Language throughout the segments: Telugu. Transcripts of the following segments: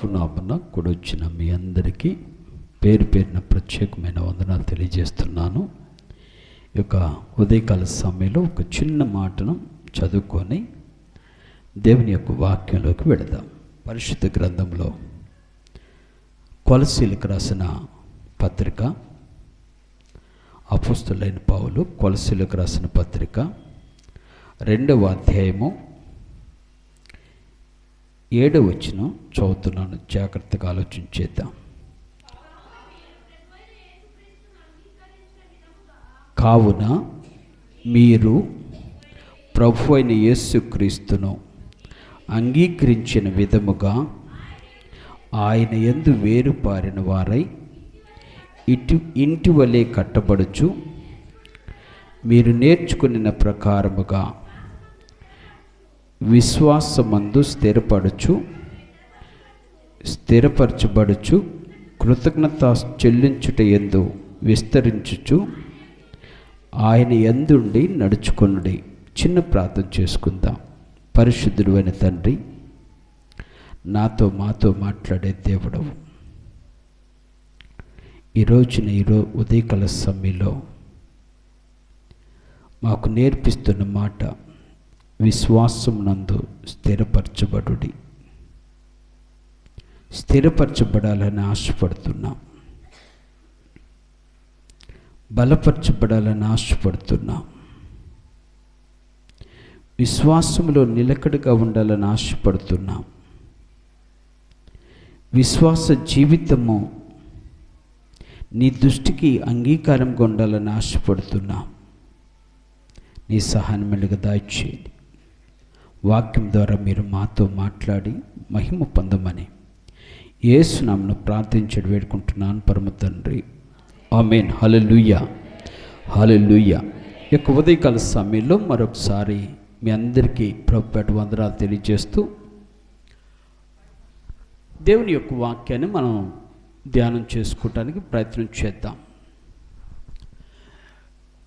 ప్రభునామన కూడొచ్చిన మీ అందరికీ పేరు పేరున ప్రత్యేకమైన వందనాలు తెలియజేస్తున్నాను. ఈ యొక్క ఉదయకాల సమయంలో ఒక చిన్న మాటను చదువుకొని దేవుని యొక్క వాక్యంలోకి వెళదాం. పరిశుద్ధ గ్రంథంలో కొలసీలకు రాసిన పత్రిక, అపోస్తలుడైన పౌలు కొలసీలకు రాసిన పత్రిక 2వ అధ్యాయము 7వ వచనం చదువుతున్నాను. జాగ్రత్తగా ఆలోచించేద్దాం. కావున మీరు ప్రభు అయిన యేసుక్రీస్తును అంగీకరించిన విధముగా ఆయన యందు వేరుపారిన వారై ఇంటి వలె కట్టబడుచు మీరు నేర్చుకున్న ప్రకారముగా విశ్వాసమందు స్థిరపరచబడుచు కృతజ్ఞత చెల్లించుట యందు విస్తరించుచు ఆయన యందుండి నడుచుకొనుడి. చిన్న ప్రార్థన చేసుకుందాం. పరిశుద్ధుడు అయిన తండ్రి, మాతో మాట్లాడే దేవుడవు, ఈరోజున ఉదయకాల సమయంలో మాకు నేర్పిస్తున్న మాట విశ్వాసం నందు స్థిరపరచబడాలని ఆశపడుతున్నాం, బలపరచబడాలని ఆశపడుతున్నాం, విశ్వాసంలో నిలకడగా ఉండాలని ఆశపడుతున్నాం, విశ్వాస జీవితము నీ దృష్టికి అంగీకారంగా ఉండాలని ఆశపడుతున్నాం. నీ సహాయం మెలుగు దాయిచేయండి. వాక్యం ద్వారా మీరు మాతో మాట్లాడి మహిమ పొందమని యేసు నామమున ప్రార్థించడం వేడుకుంటున్నాను పరమ తండ్రి, ఆమేన్. హల్లెలూయా, హల్లెలూయా. ఈ యొక్క ఉదయకాల సమయంలో మరొకసారి మీ అందరికీ ప్రభుపేట వందనాలు తెలియజేస్తూ దేవుని యొక్క వాక్యాన్ని మనం ధ్యానం చేసుకోవటానికి ప్రయత్నం చేద్దాం.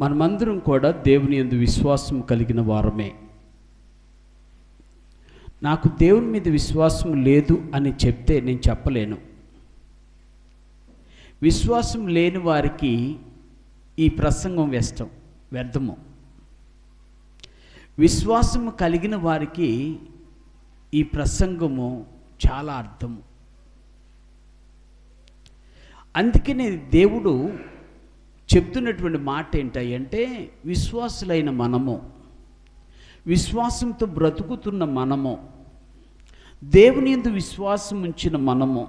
మనమందరం కూడా దేవుని యందు విశ్వాసం కలిగిన వారమే. నాకు దేవుని మీద విశ్వాసం లేదు అని చెప్తే నేను చెప్పలేను. విశ్వాసం లేని వారికి ఈ ప్రసంగం వ్యర్థము. విశ్వాసము కలిగిన వారికి ఈ ప్రసంగము చాలా అర్థము. అందుకనే దేవుడు చెప్తున్నటువంటి మాట ఏంటంటే, విశ్వాసులైన మనము, విశ్వాసంతో బ్రతుకుతున్న మనము, దేవుని యందు విశ్వాసం ఉంచిన మనము,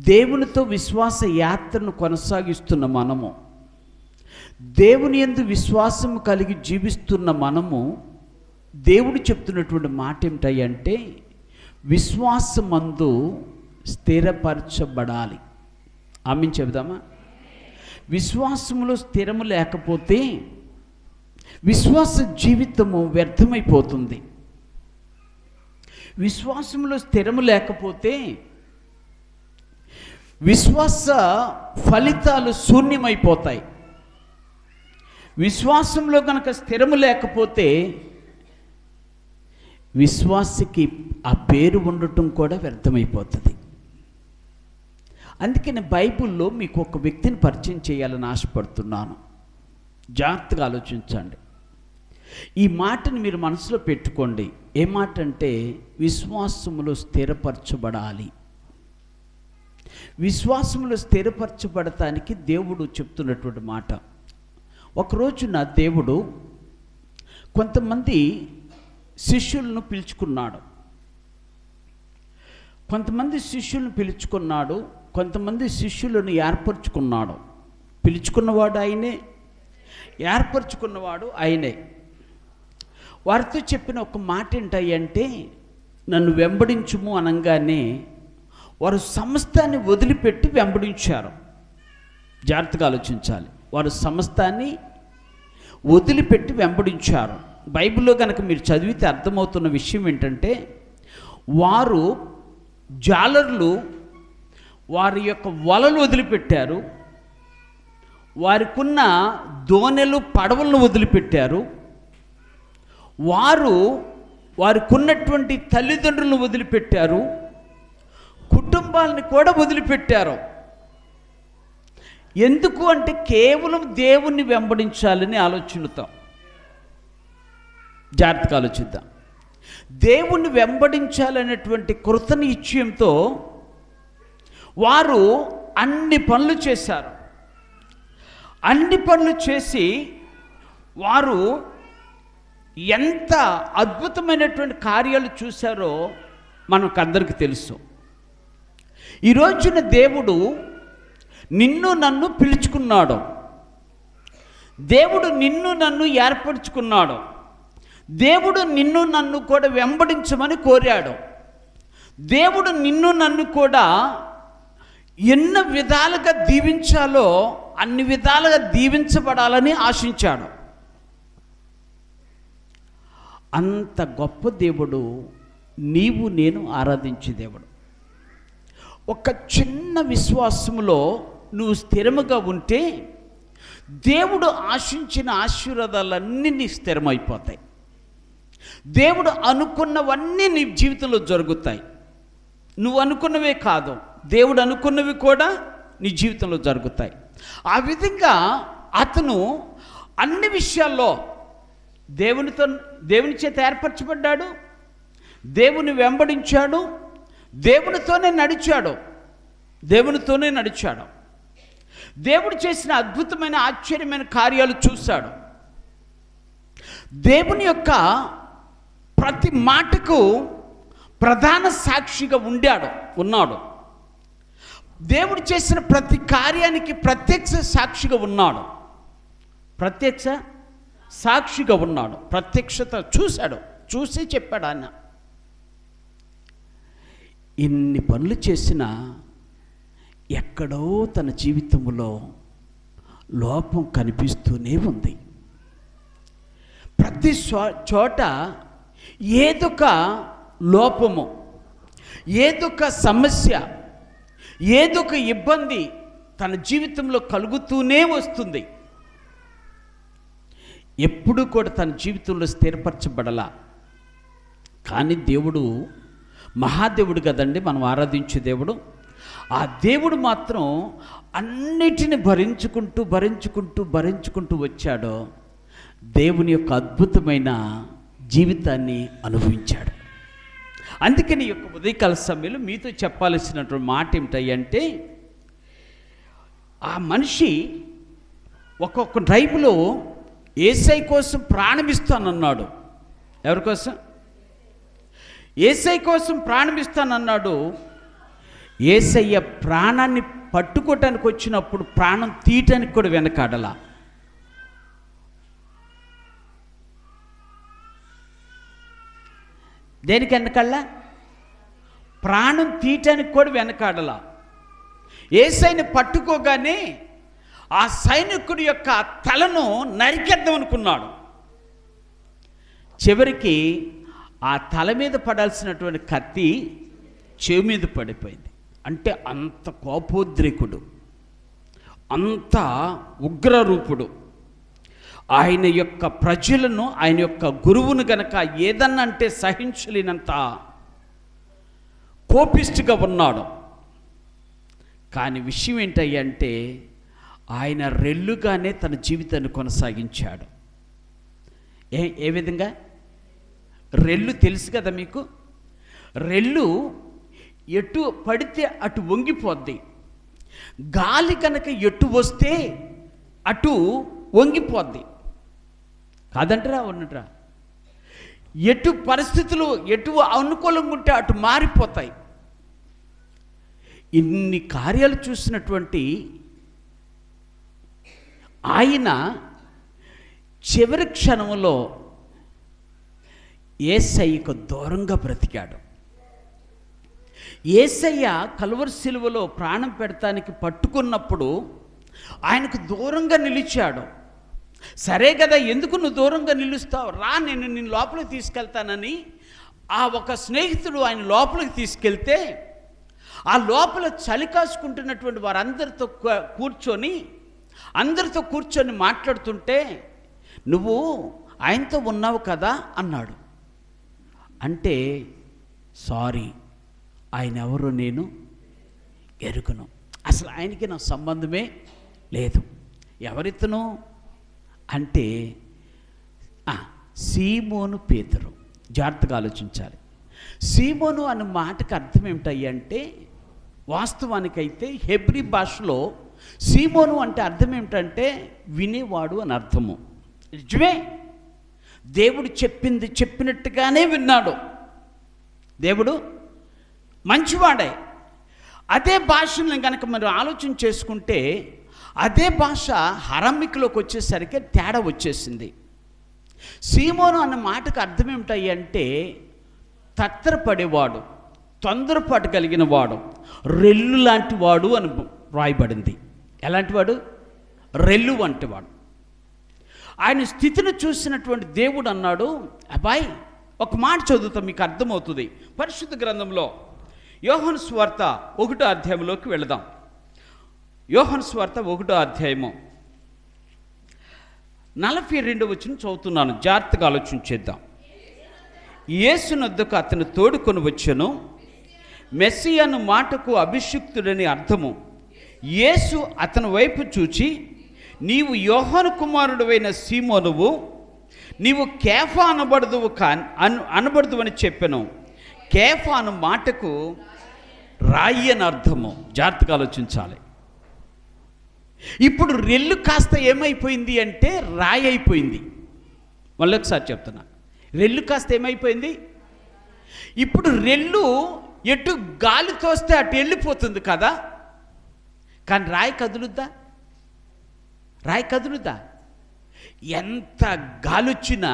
దేవునితో విశ్వాస యాత్రను కొనసాగిస్తున్న మనము, దేవుని యందు విశ్వాసం కలిగి జీవిస్తున్న మనము, దేవుడు చెప్తున్నటువంటి మాట ఏమిటంటే విశ్వాసమందు స్థిరపరచబడాలి. ఆమేన్ చెబుదామా? విశ్వాసములో స్థిరము లేకపోతే విశ్వాస జీవితము వ్యర్థమైపోతుంది. విశ్వాసములో స్థిరము లేకపోతే విశ్వాస ఫలితాలు శూన్యమైపోతాయి. విశ్వాసంలో కనుక స్థిరము లేకపోతే విశ్వాసకి ఆ పేరు ఉండటం కూడా వ్యర్థమైపోతుంది. అందుకని బైబిల్లో మీకు ఒక వ్యక్తిని పరిచయం చేయాలని ఆశపడుతున్నాను. జాగ్రత్తగా ఆలోచించండి. ఈ మాటని మీరు మనసులో పెట్టుకోండి. ఏ మాట అంటే విశ్వాసములో స్థిరపరచబడాలి. విశ్వాసములో స్థిరపరచబడటానికి దేవుడు చెప్తున్నటువంటి మాట. ఒకరోజున దేవుడు కొంతమంది శిష్యులను పిలుచుకున్నాడు. కొంతమంది శిష్యులను ఏర్పరచుకున్నాడు. పిలుచుకున్నవాడు ఆయనే, ఏర్పరచుకున్నవాడు ఆయనే. వారితో చెప్పిన ఒక మాట ఏంటంటే, నన్ను వెంబడించుము అనగానే వారు సమస్తాన్ని వదిలిపెట్టి వెంబడించారు. జాగ్రత్తగా ఆలోచించాలి. వారు సమస్తాన్ని వదిలిపెట్టి వెంబడించారు. బైబిల్లో కనుక మీరు చదివితే అర్థమవుతున్న విషయం ఏంటంటే, వారు జాలర్లు వారి యొక్క వలలు వదిలిపెట్టారు, వారికున్న దోణెలు పడవలను వదిలిపెట్టారు, వారు వారికి ఉన్నటువంటి తల్లిదండ్రులను వదిలిపెట్టారు, కుటుంబాలని కూడా వదిలిపెట్టారు. ఎందుకు అంటే కేవలం దేవుణ్ణి వెంబడించాలని ఆలోచనతో. జాగ్రత్తగా ఆలోచిద్దాం. దేవుణ్ణి వెంబడించాలనేటువంటి కృత నిశ్చయంతో వారు అన్ని పనులు చేశారు. అన్ని పనులు చేసి వారు ఎంత అద్భుతమైనటువంటి కార్యాలు చూశారో మనకందరికీ తెలుసు. ఈ రోజున దేవుడు నిన్ను నన్ను పిలుచుకున్నాడు. దేవుడు నిన్ను నన్ను ఏర్పరచుకున్నాడు. దేవుడు నిన్ను నన్ను కూడా వెంబడించమని కోరాడు. దేవుడు నిన్ను నన్ను కూడా ఎన్ని విధాలుగా దీవించాలో అన్ని విధాలుగా దీవించబడాలని ఆశించాడు. అంత గొప్ప దేవుడు నీవు నేను ఆరాధించే దేవుడు. ఒక చిన్న విశ్వాసములో నువ్వు స్థిరముగా ఉంటే దేవుడు ఆశించిన ఆశీర్వాదాలన్నీ నీ స్థిరమైపోతాయి. దేవుడు అనుకున్నవన్నీ నీ జీవితంలో జరుగుతాయి. నువ్వు అనుకున్నవే కాదు, దేవుడు అనుకున్నవి కూడా నీ జీవితంలో జరుగుతాయి. ఆ విధంగా అతను అన్ని విషయాల్లో దేవుని చేత ఏర్పరచబడ్డాడు, దేవుని వెంబడించాడు, దేవునితోనే నడిచాడు. దేవుడు చేసిన అద్భుతమైన ఆశ్చర్యమైన కార్యాలు చూశాడు. దేవుని యొక్క ప్రతి మాటకు ప్రధాన సాక్షిగా ఉన్నాడు. దేవుడు చేసిన ప్రతి కార్యానికి ప్రత్యక్ష సాక్షిగా ఉన్నాడు. ప్రత్యక్షత చూసి చెప్పాడు ఆయన. ఇన్ని పనులు చేసినా ఎక్కడో తన జీవితంలో లోపం కనిపిస్తూనే ఉంది. ప్రతి చోట ఏదొక లోపము, ఏదొక సమస్య, ఏదొక ఇబ్బంది తన జీవితంలో కలుగుతూనే వస్తుంది. ఎప్పుడు కూడా తన జీవితంలో స్థిరపరచబడలా. కానీ దేవుడు మహాదేవుడు కదండి మనం ఆరాధించే దేవుడు. ఆ దేవుడు మాత్రం అన్నిటిని భరించుకుంటూ వచ్చాడో దేవుని యొక్క అద్భుతమైన జీవితాన్ని అనుభవించాడు. అందుకని ఈ యొక్క ఉదయకాల సమయంలో మీతో చెప్పాల్సినటువంటి మాట ఏమిటంటే, ఆ మనిషి ఒక్కొక్క టైపులో యేసై కోసం ప్రాణమిస్తానన్నాడు. ఎవరి కోసం? యేసై కోసం ప్రాణమిస్తానన్నాడు. యేసయ్య ప్రాణాన్ని పట్టుకోవటానికి వచ్చినప్పుడు ప్రాణం తీయటానికి కూడా వెనకాడలా. దేనికి వెనకాడలా? ప్రాణం తీయటానికి కూడా వెనకాడలా. యేసయ్యని పట్టుకోగానే ఆ సైనికుడి యొక్క తలను నరికేద్దాం అనుకున్నాడు. చివరికి ఆ తల మీద పడాల్సినటువంటి కత్తి చెవి మీద పడిపోయింది. అంటే అంత కోపోద్రేకుడు, అంత ఉగ్రరూపుడు, ఆయన యొక్క ప్రజలను, ఆయన యొక్క గురువును గనక ఏదన్నా అంటే సహించలేనంత కోపిష్టిగా ఉన్నాడు. కానీ విషయం ఏంటంటే ఆయన రెల్లుగానే తన జీవితాన్ని కొనసాగించాడు. ఏ విధంగా? రెల్లు తెలుసు కదా మీకు. రెల్లు ఎటు పడితే అటు వంగిపోద్ది. గాలి కనుక ఎటు వస్తే అటు వంగిపోద్ది. కాదంటారా? ఉన్నట్రా? ఎటు పరిస్థితులు ఎటు అనుకూలంగా ఉంటే అటు మారిపోతాయి. ఇన్ని కార్యాలు చూసినటువంటి ఆయన చివరి క్షణంలో యేసయ్యకు దూరంగా బ్రతికాడు. యేసయ్య కల్వరి సిలువలో ప్రాణం పెడతానికి పట్టుకున్నప్పుడు ఆయనకు దూరంగా నిలిచాడు. సరే కదా, ఎందుకు నువ్వు దూరంగా నిలుస్తావు? రా, నేను నిన్ను లోపలికి తీసుకెళ్తానని ఆ ఒక స్నేహితుడు ఆయన లోపలికి తీసుకెళ్తే ఆ లోపల చలి కాసుకుంటున్నటువంటి వారందరితో కూర్చొని మాట్లాడుతుంటే, నువ్వు ఆయనతో ఉన్నావు కదా అన్నాడు. అంటే సారీ, ఆయన ఎవరో నేను ఎరుగును. అసలు ఆయనకి నా సంబంధమే లేదు. ఎవరితను అంటే సీమోను పేతురు. జాగ్రత్తగా ఆలోచించాలి. సీమోను అనే మాటకు అర్థం ఏమిటంటే, వాస్తవానికైతే హెబ్రీ భాషలో సీమోను అంటే అర్థం ఏమిటంటే వినేవాడు అని అర్థము. నిజమే, దేవుడు చెప్పింది చెప్పినట్టుగానే విన్నాడు. దేవుడు మంచివాడే. అదే భాషను కనుక మనం ఆలోచన చేసుకుంటే, అదే భాష అరామిక్లోకి వచ్చేసరికి తేడా వచ్చేసింది. సీమోను అన్న మాటకు అర్థం ఏమిటంటే తత్తరపడేవాడు, తొందరపాటు కలిగిన వాడు, రెల్లు లాంటి వాడు అని రాయబడింది. ఎలాంటి వాడు? రెల్లు వంటి వాడు. ఆయన స్థితిని చూసినటువంటి దేవుడు అన్నాడు, అబ్బాయి ఒక మాట చదువుతాం, మీకు అర్థమవుతుంది. పరిశుద్ధ గ్రంథంలో యోహాను సువార్త 1వ అధ్యాయంలోకి వెళదాం. యోహాను సువార్త 1వ అధ్యాయము 42వ వచనం చదువుతున్నాను, జాగ్రత్తగా ఆలోచించేద్దాం. యేసునొద్దకు అతను తోడుకొని వచ్చెను. మెస్సియాను మాటకు అభిషిక్తుడని అర్థము. యేసు అతని వైపు చూచి, నీవు యోహాను కుమారుడువైన సీమోనువు, నీవు కేఫా అనబడదు అని చెప్పెను. కేఫా అను మాటకు రాయి అని అర్థము. జాగ్రత్తగా ఆలోచించాలి. ఇప్పుడు రెల్లు కాస్త ఏమైపోయింది అంటే రాయి అయిపోయింది. మళ్ళీ ఒకసారి చెప్తున్నా, రెల్లు కాస్త ఏమైపోయింది? ఇప్పుడు రెల్లు ఎటు గాలి తోస్తే అటు వెళ్ళిపోతుంది కదా, కానీ రాయి కదులుద్దా? రాయి కదులుద్దా? ఎంత గాలొచ్చినా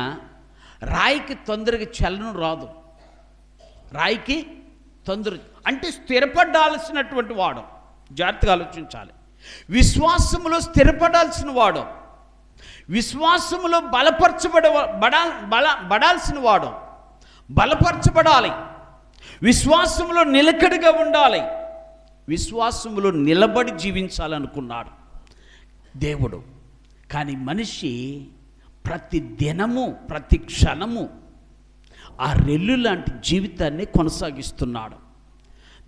రాయికి తొందరగా చలనం రాదు. రాయికి తొందర అంటే స్థిరపడాల్సినటువంటి వాడు. జాగ్రత్తగా ఆలోచించాలి. విశ్వాసములో స్థిరపడాల్సిన వాడు, విశ్వాసములో బలపరచబడాల్సిన వాడు, బలపరచబడాలి. విశ్వాసములో నిలకడగా ఉండాలి. విశ్వాసములో నిలబడి జీవించాలనుకున్నాడు దేవుడు. కానీ మనిషి ప్రతి దినము ప్రతి క్షణము ఆ రెల్లు లాంటి జీవితాన్ని కొనసాగిస్తున్నాడు.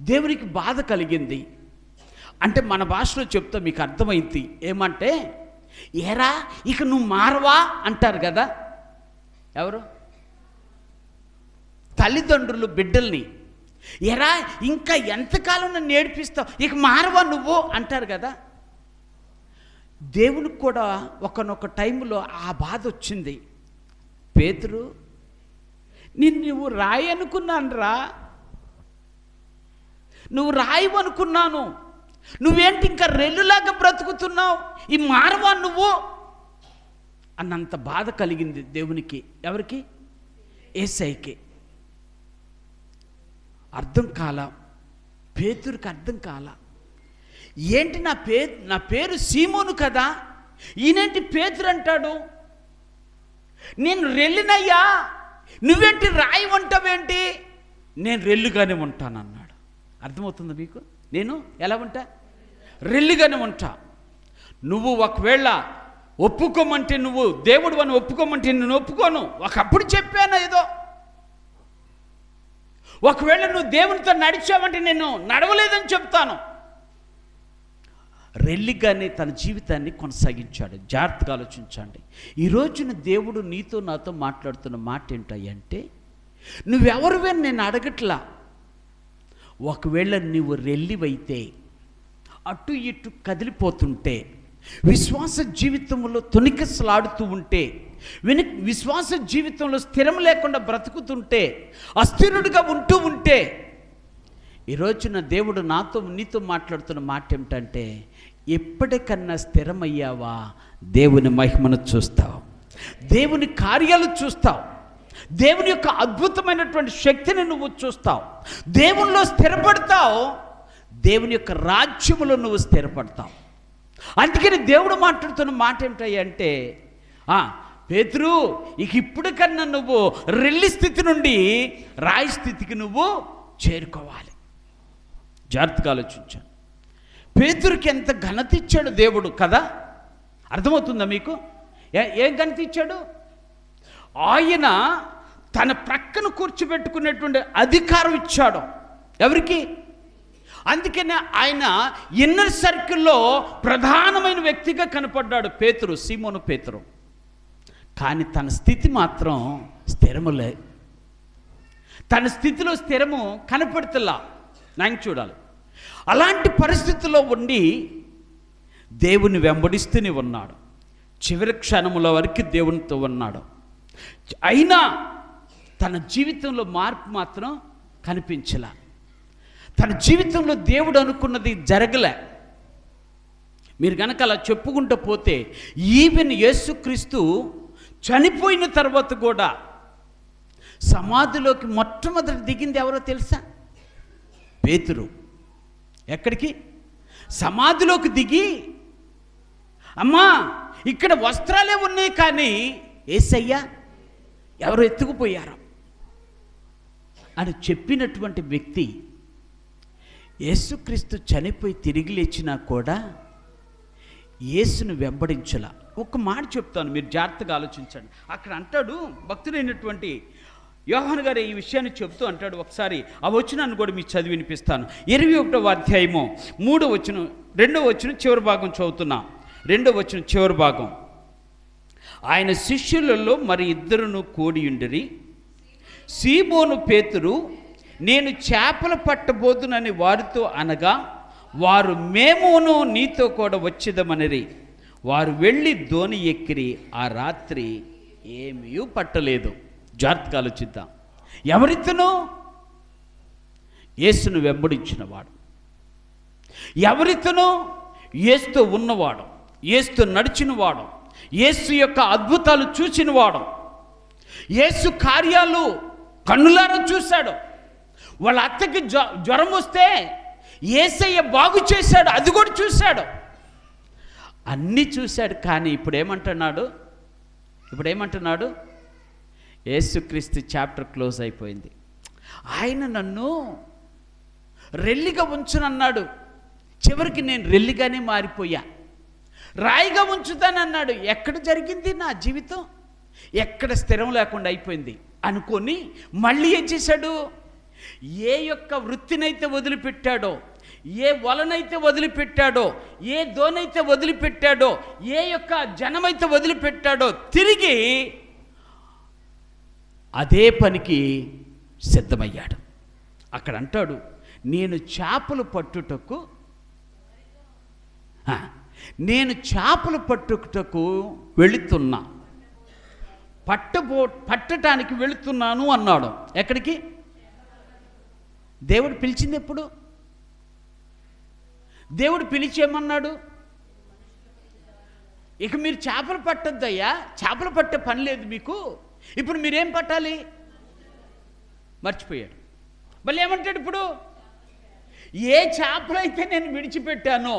దేవునికి బాధ కలిగింది. అంటే మన భాషలో చెప్తా మీకు అర్థమైంది. ఏమంటే, ఏరా ఇక నువ్వు మారవా అంటారు కదా. ఎవరు? తల్లిదండ్రులు బిడ్డల్ని, ఎరా ఇంకా ఎంతకాలం నన్ను ఏడిపిస్తావు, ఇక మారవా నువ్వు అంటారు కదా. దేవునికి కూడా ఒకనొక టైంలో ఆ బాధ వచ్చింది. పేతురు, నువ్వు రాయి అనుకున్నాను రా, నువ్వు రాయి అనుకున్నాను, నువ్వేంటి ఇంకా రెల్లులాగా బ్రతుకుతున్నావు, ఈ మారవా నువ్వు అన్నంత బాధ కలిగింది దేవునికి. ఎవరికి? యేసయ్యకి. అర్థం కాల, పేతురుకి అర్థం కాల. ఏంటి నా పేరు సీమోను కదా, ఈయనేంటి పేతురు అంటాడు, నేను రెల్లినయ్యా, నువ్వేంటి రాయి ఉంటావేంటి, నేను రెల్లుగానే ఉంటానన్నాడు. అర్థమవుతుందా మీకు? నేను ఎలా ఉంటా? రెల్లుగానే ఉంటా. నువ్వు ఒకవేళ ఒప్పుకోమంటే, నువ్వు దేవుడు అని ఒప్పుకోమంటే నేను ఒప్పుకోను. ఒకప్పుడు చెప్పాను ఏదో. ఒకవేళ నువ్వు దేవునితో నడిచావంటే నేను నడవలేదని చెప్తాను. రెల్లిగానే తన జీవితాన్ని కొనసాగించాడు. జాగ్రత్తగా ఆలోచించండి. ఈ రోజున దేవుడు నీతో నాతో మాట్లాడుతున్న మాట ఏంటంటే, నువ్వెవరివని నేను అడగట్లా. ఒకవేళ నువ్వు రెల్లివైతే, అటు ఇటు కదిలిపోతుంటే, విశ్వాస జీవితంలో తొణికిసలాడుతూ ఉంటే, విశ్వాస జీవితంలో స్థిరం లేకుండా బ్రతుకుతుంటే, అస్థిరుడిగా ఉంటూ ఉంటే, ఈరోజున దేవుడు నీతో మాట్లాడుతున్న మాట ఏమిటంటే, ఎప్పటికన్నా స్థిరమయ్యావా దేవుని మహిమను చూస్తావు, దేవుని కార్యాలు చూస్తావు, దేవుని యొక్క అద్భుతమైనటువంటి శక్తిని నువ్వు చూస్తావు, దేవునిలో స్థిరపడతావు, దేవుని యొక్క రాజ్యములో నువ్వు స్థిరపడతావు. అందుకని దేవుడు మాట్లాడుతున్న మాట ఏమిటంటే, పేతురు ఇక ఇప్పుడు కన్నా నువ్వు రెల్లి స్థితి నుండి రాయి స్థితికి నువ్వు చేరుకోవాలి. జాగ్రత్తగా ఆలోచించాను. పేతురుకి ఎంత ఘనత ఇచ్చాడు దేవుడు కదా. అర్థమవుతుందా మీకు? ఏం ఘనత ఇచ్చాడు? ఆయన తన ప్రక్కన కూర్చోబెట్టుకునేటువంటి అధికారం ఇచ్చాడు. ఎవరికి? అందుకనే ఆయన ఇన్నర్ సర్కిల్లో ప్రధానమైన వ్యక్తిగా కనపడ్డాడు పేతురు, సీమోను పేతురు. కానీ తన స్థితి మాత్రం స్థిరములే. తన స్థితిలో స్థిరము కనపడుతులా. నాకు చూడాలి. అలాంటి పరిస్థితుల్లో ఉండి దేవుని వెంబడిస్తూనే ఉన్నాడు. చివరి క్షణముల వరకు దేవునితో ఉన్నాడు. అయినా తన జీవితంలో మార్పు మాత్రం కనిపించలే. తన జీవితంలో దేవుడు అనుకున్నది జరగలే. మీరు కనుక అలా చెప్పుకుంటూ పోతే ఈవెన్ యేసుక్రీస్తు చనిపోయిన తర్వాత కూడా సమాధిలోకి మొట్టమొదటి దిగింది ఎవరో తెలుసా? పేతురు. ఎక్కడికి? సమాధిలోకి దిగి, అమ్మా ఇక్కడ వస్త్రాలే ఉన్నాయి కానీ యేసయ్యా ఎవరో ఎత్తుకుపోయారు అని చెప్పినటువంటి వ్యక్తి యేసుక్రీస్తు చనిపోయి తిరిగి లేచినా కూడా యేసును వెంబడించల. ఒక మాట చెప్తాను, మీరు జాగ్రత్తగా ఆలోచించండి. అక్కడ అంటాడు, భక్తుడైనటువంటి యోహాను గారు ఈ విషయాన్ని చెప్తూ అంటాడు. ఒకసారి ఆ వచనాన్ని కూడా మీకు చదివి వినిపిస్తాను. 21వ అధ్యాయము 3వ వచనం, 2వ వచనం చివరి భాగం చదువుతున్నా. 2వ వచనం చివరి భాగం. ఆయన శిష్యులలో మరి ఇద్దరును కూడియుండిరి. సీమోను పేతురు, నేను చేపలు పట్టబోదునని వారితో అనగా వారు మేమును నీతో కూడా వచ్చేదమనిరి. వారు వెళ్ళి దోణి ఎక్కిరి. ఆ రాత్రి ఏమీ పట్టలేదు. జాగ్రత్తగా ఆలోచిద్దాం. ఎవరితను? యేసును వెంబడించినవాడు. ఎవరితను? యేసుతో ఉన్నవాడు, యేసుతో నడిచినవాడు, యేసు యొక్క అద్భుతాలు చూసినవాడు, యేసు కార్యాలు కన్నులారా చూశాడు. వాళ్ళ అత్తకి జ్వరం వస్తే యేసయ్య బాగు చేశాడు, అది కూడా చూశాడు. అన్నీ చూశాడు. కానీ ఇప్పుడు ఏమంటున్నాడు? యేసుక్రీస్తు చాప్టర్ క్లోజ్ అయిపోయింది. ఆయన నన్ను రెల్లిగా ఉంచునన్నాడు. చివరికి నేను రెల్లిగానే మారిపోయా. రాయిగా ఉంచుతానన్నాడు. ఎక్కడ జరిగింది నా జీవితం? ఎక్కడ స్థిరం లేకుండా అయిపోయింది అనుకొని మళ్ళీ ఏం చేశాడు? ఏ యొక్క వృత్తినైతే వదిలిపెట్టాడో, ఏ వలనైతే వదిలిపెట్టాడో, ఏ దోనైతే వదిలిపెట్టాడో, ఏ యొక్క జనమైతే వదిలిపెట్టాడో తిరిగి అదే పనికి సిద్ధమయ్యాడు. అక్కడ అంటాడు, నేను చేపలు పట్టుటకు వెళుతున్నా, పట్టటానికి వెళుతున్నాను అన్నాడు. ఎక్కడికి? దేవుడు పిలిచింది ఎప్పుడు? దేవుడు పిలిచేమన్నాడు? ఇక మీరు చేపలు పట్టొద్దయ్యా, చేపలు పట్టే పని లేదు మీకు, ఇప్పుడు మీరేం పట్టాలి? మర్చిపోయాడు. మళ్ళీ ఏమంటాడు ఇప్పుడు? ఏ చేపలైతే నేను విడిచిపెట్టానో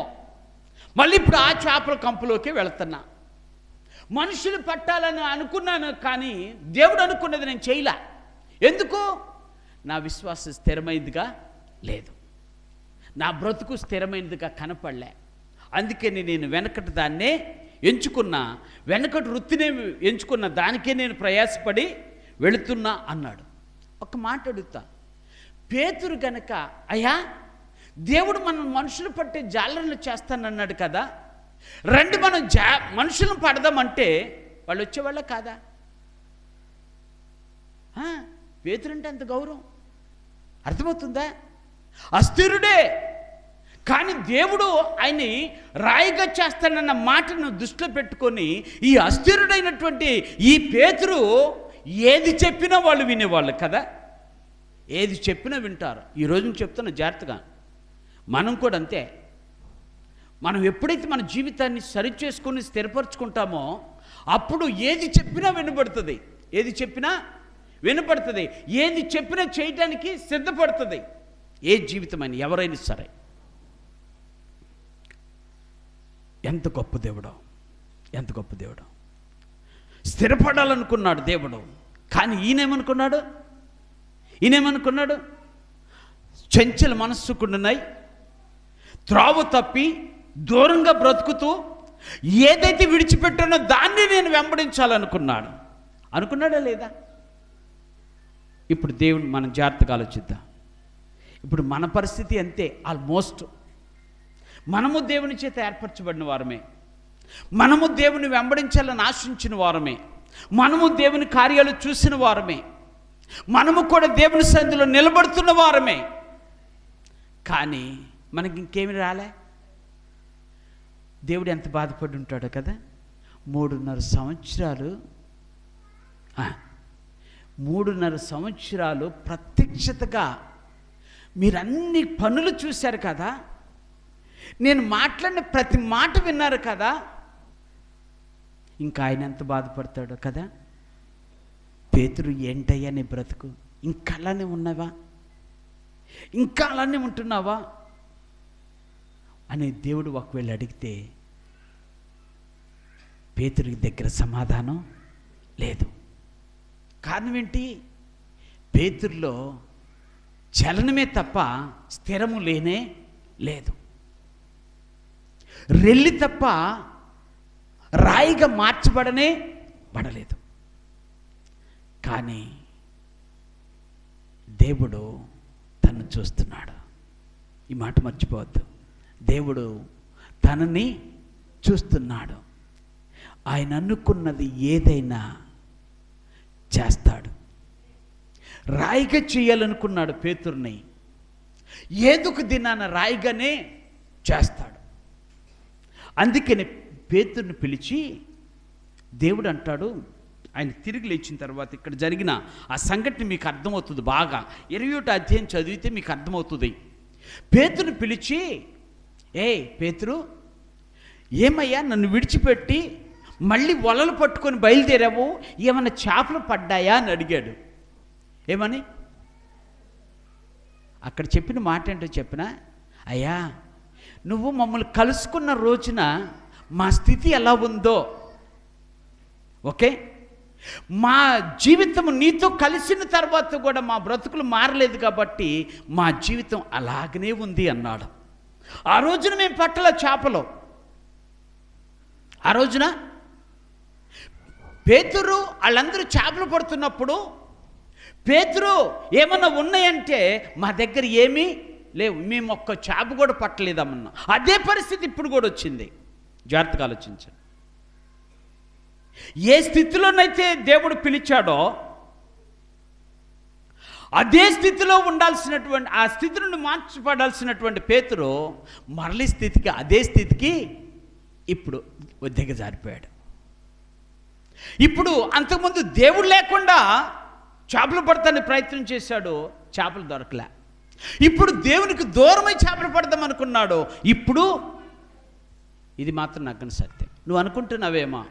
మళ్ళీ ఇప్పుడు ఆ చేపల కంపులోకి వెళుతున్నా. మనుషులు పట్టాలని అనుకున్నాను, కానీ దేవుడు అనుకున్నది నేను చేయలే. ఎందుకు? నా విశ్వాసం స్థిరమైనదిగా లేదు, నా బ్రతుకు స్థిరమైనదిగా కనపడలే. అందుకని నేను వెనకటి దాన్నే ఎంచుకున్నా, వెనకటి వృత్తినే ఎంచుకున్న దానికే నేను ప్రయాసపడి వెళుతున్నా అన్నాడు. ఒక మాట అడుగుతా, పేతురు గనక అయ్యా దేవుడు మనం మనుషులు పట్టే జాలర్లు చేస్తానన్నాడు కదా, రండి మనం మనుషులను పడదామంటే వాళ్ళు వచ్చేవాళ్ళ కాదా? పేతురు అంటే అంత గౌరవం, అర్థమవుతుందా? అస్థిరుడే, కానీ దేవుడు ఆయన్ని రాయిగా చేస్తానన్న మాటను దృష్టిలో పెట్టుకొని ఈ అస్థిరుడైనటువంటి ఈ పేతురు ఏది చెప్పినా వాళ్ళు వినేవాళ్ళు కదా, ఏది చెప్పినా వింటారు. ఈరోజు చెప్తున్నా జాగ్రత్తగా, మనం కూడా అంతే. మనం ఎప్పుడైతే మన జీవితాన్ని సరిచేసుకొని స్థిరపరచుకుంటామో అప్పుడు ఏది చెప్పినా వినపడుతుంది, ఏది చెప్పినా వినపడుతుంది, ఏది చెప్పినా చేయటానికి సిద్ధపడుతుంది. ఏ జీవితమైనా ఎవరైనా సరే. ఎంత గొప్ప దేవుడో, ఎంత గొప్ప దేవుడో. స్థిరపడాలనుకున్నాడు దేవుడు, కానీ ఈయనేమనుకున్నాడు? చంచల మనస్సుకున్నాయి, త్రావ తప్పి దూరంగా బ్రతుకుతూ ఏదైతే విడిచిపెట్టానో దాన్ని నేను వెంబడించాలనుకున్నాడా లేదా? ఇప్పుడు దేవుడు మనం జాగ్రత్తగా ఆలోచిద్దాం. ఇప్పుడు మన పరిస్థితి అంతే. ఆల్మోస్ట్ మనము దేవుని చేత ఏర్పరచబడిన వారమే, మనము దేవుని వెంబడించాలని ఆశించిన వారమే, మనము దేవుని కార్యాలు చూసిన వారమే, మనము కూడా దేవుని సన్నిధిలో నిలబడుతున్న వారమే. కానీ మనకి ఇంకేమి రాలే. దేవుడు ఎంత బాధపడి ఉంటాడో కదా. 3.5 సంవత్సరాలు ప్రత్యక్షతగా మీరన్ని పనులు చూశారు కదా, నేను మాట్లాడిన ప్రతి మాట విన్నారు కదా. ఇంకా ఆయన ఎంత బాధపడతాడో కదా. పేతురు, ఏంటయ్యా నీ బ్రతుకు, ఇంకా అలానే ఉన్నావా, ఇంకా అలానే ఉంటున్నావా అని దేవుడు ఒకవేళ అడిగితే పేతురు దగ్గర సమాధానం లేదు. కారణం ఏంటి? పేతురులో చలనమే తప్ప స్థిరము లేనే లేదు. రెల్లి తప్ప రాయిగా మార్చబడనే పడలేదు. కానీ దేవుడు తను చూస్తున్నాడు. ఈ మాట మర్చిపోవద్దు. దేవుడు తనని చూస్తున్నాడు. ఆయన అనుకున్నది ఏదైనా చేస్తాడు. రాయిగా చేయాలనుకున్నాడు పేతురుని, ఏదొక దినాన రాయిగానే చేస్తాడు. అందుకని పేతురుని పిలిచి దేవుడు అంటాడు, ఆయన తిరిగి లేచిన తర్వాత ఇక్కడ జరిగిన ఆ సంఘటన మీకు అర్థమవుతుంది. బాగా 21వ అధ్యాయం చదివితే మీకు అర్థమవుతుంది. పేతురుని పిలిచి, పేతురు, ఏమయ్యా నన్ను విడిచిపెట్టి మళ్ళీ వలలు పట్టుకొని బయలుదేరావు, ఏమన్నా చేపలు పడ్డాయా అని అడిగాడు. ఏమని? అక్కడ చెప్పిన మాట ఏంటో చెప్పినా, అయ్యా నువ్వు మమ్మల్ని కలుసుకున్న రోజున మా స్థితి ఎలా ఉందో, ఓకే, మా జీవితం నీతో కలిసిన తర్వాత కూడా మా బ్రతుకులు మారలేదు కాబట్టి మా జీవితం అలాగనే ఉంది అన్నాడు. ఆ రోజున మేము పట్టల చేపలు. ఆ రోజున పేతురు వాళ్ళందరూ చేపలు పడుతున్నప్పుడు పేతురు ఏమన్నా ఉన్నాయంటే మా దగ్గర ఏమీ లేవు, మేము ఒక్క చేప కూడా పట్టలేదమ్మన్నా. అదే పరిస్థితి ఇప్పుడు కూడా వచ్చింది. జాగ్రత్తగా ఆలోచించండి. ఏ స్థితిలోనైతే దేవుడు పిలిచాడో అదే స్థితిలో ఉండాల్సినటువంటి, ఆ స్థితి నుండి మార్చబడాల్సినటువంటి పేతురు మరలి స్థితికి, అదే స్థితికి ఇప్పుడు దిగజారిపోయాడు. ఇప్పుడు అంతకుముందు దేవుడు లేకుండా చేపలు పడతానికి ప్రయత్నం చేశాడు, చేపలు దొరకలే. ఇప్పుడు దేవునికి దూరమై చేపలు పడదాం అనుకున్నాడు. ఇప్పుడు ఇది మాత్రం నగ్గని సత్యం. నువ్వు అనుకుంటున్నావేమో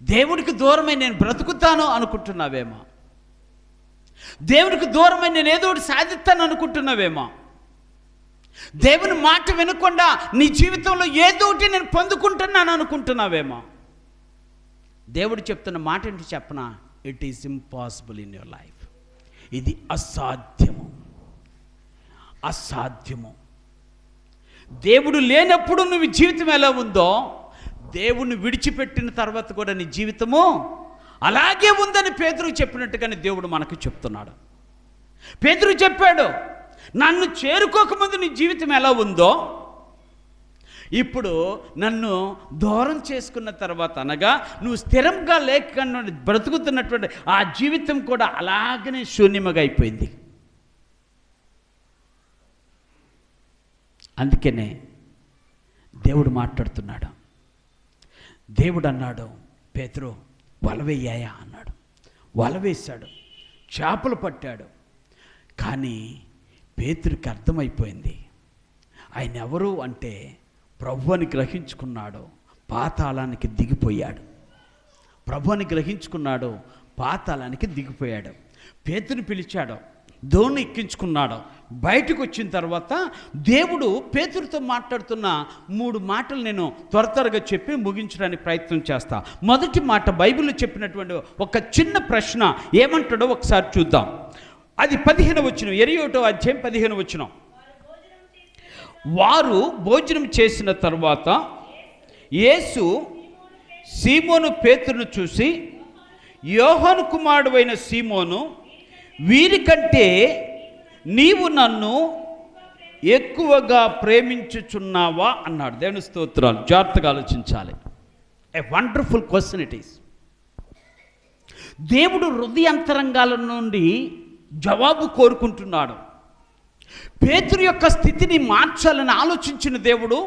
దేవునికి దూరమై నేను బ్రతుకుతాను అనుకుంటున్నావేమో, దేవునికి దూరమై నేను ఏదో ఒకటి సాధిస్తాను అనుకుంటున్నావేమో, దేవుని మాట వినకుండా నీ జీవితంలో ఏదో ఒకటి నేను పొందుకుంటున్నాను అనుకుంటున్నావేమో. దేవుడు చెప్తున్న మాట ఏంటి చెప్పనా? It is impossible in your life. ఇది అసాధ్యము, అసాధ్యము. దేవుడు లేనప్పుడు నువ్వు జీవితం ఎలా ఉందో, దేవుణ్ణి విడిచిపెట్టిన తర్వాత కూడా నీ జీవితము అలాగే ఉందని పేతురు చెప్పినట్టుగానే దేవుడు మనకు చెప్తున్నాడు. పేతురు చెప్పాడు, నన్ను చేరుకోకముందు నీ జీవితం ఎలా ఉందో, ఇప్పుడు నన్ను దూరం చేసుకున్న తర్వాత, అనగా నువ్వు స్థిరంగా లేకుండా బ్రతుకుతున్నటువంటి ఆ జీవితం కూడా అలాగనే శూన్యముగా అయిపోయింది. అందుకనే దేవుడు మాట్లాడుతున్నాడు. దేవుడు అన్నాడు, పేతురు వలవేయ్యాయా అన్నాడు. వలవేశాడు, చేపలు పట్టాడు. కానీ పేతురుకి అర్థమైపోయింది ఆయన ఎవరు అంటే ప్రభువుని గ్రహించుకున్నాడు, పాతాళానికి దిగిపోయాడు. ప్రభువుని గ్రహించుకున్నాడు, పాతాళానికి దిగిపోయాడు. పేతురుని పిలిచాడు, దోణి ఎక్కించుకున్నాడు. బయటకు వచ్చిన తర్వాత దేవుడు పేతురుతో మాట్లాడుతున్న 3 మాటలు నేను త్వరగా చెప్పి ముగించడానికి ప్రయత్నం చేస్తా. మొదటి మాట బైబిల్లో చెప్పినటువంటి ఒక చిన్న ప్రశ్న ఏమంటాడో ఒకసారి చూద్దాం. అది 15వ వచనం, 21వ అధ్యాయం 15వ వచనం. వారు భోజనం చేసిన తర్వాత యేసు సీమోను పేతురును చూసి, యోహాను కుమారుడైన సీమోను, వీరికంటే నీవు నన్ను ఎక్కువగా ప్రేమించుచున్నావా అన్నాడు. దేవుని స్తోత్రాలు. జాగ్రత్తగా ఆలోచించాలి. A wonderful question it is. దేవుడు హృదయాంతరంగాల నుండి జవాబు కోరుకుంటున్నాడు. పేతురు యొక్క స్థితిని మార్చాలని ఆలోచించిన దేవుడు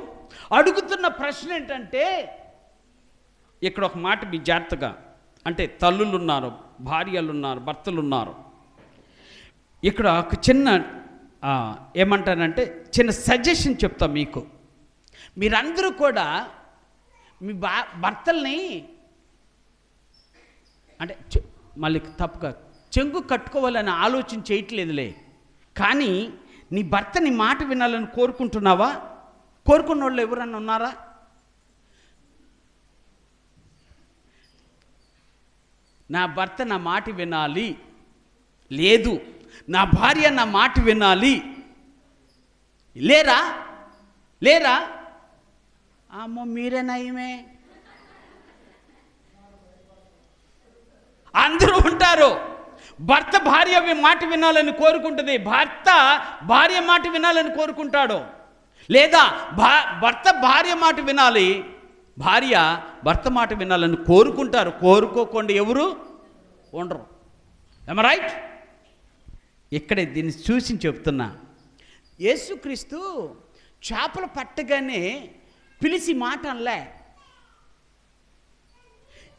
అడుగుతున్న ప్రశ్న ఏంటంటే, ఇక్కడ ఒక మాట మీ జాగ్రత్తగా, అంటే తల్లులు ఉన్నారు, భార్యలు ఉన్నారు, భర్తలు ఉన్నారు. ఇక్కడ ఒక చిన్న ఏమంటానంటే చిన్న సజెషన్ చెప్తా మీకు. మీరందరూ కూడా మీ భర్తల్ని అంటే మళ్ళీ తప్పుగా చెంగు కట్టుకోవాలని ఆలోచన చేయట్లేదులే, కానీ నీ భర్త నీ మాట వినాలని కోరుకుంటున్నావా? కోరుకున్న వాళ్ళు ఎవరన్నా ఉన్నారా? నా భర్త నా మాట వినాలి, లేదు నా భార్య నా మాట వినాలి, లేరా? లేరా? అమ్మో మీరే నయమే. అందరూ ఉంటారు. భర్త భార్య మాట వినాలని కోరుకుంటుంది, భర్త భార్య మాట వినాలని కోరుకుంటాడు. లేదా భర్త భార్య మాట వినాలి, భార్య భర్త మాట వినాలని కోరుకుంటారు. కోరుకోకుండా ఎవరు ఉండరు. ఏమ రైట్? ఇక్కడే దీన్ని చూసి చెప్తున్నా. యేసుక్రీస్తు చేపలు పట్టగానే పిలిచి మాట అనలే.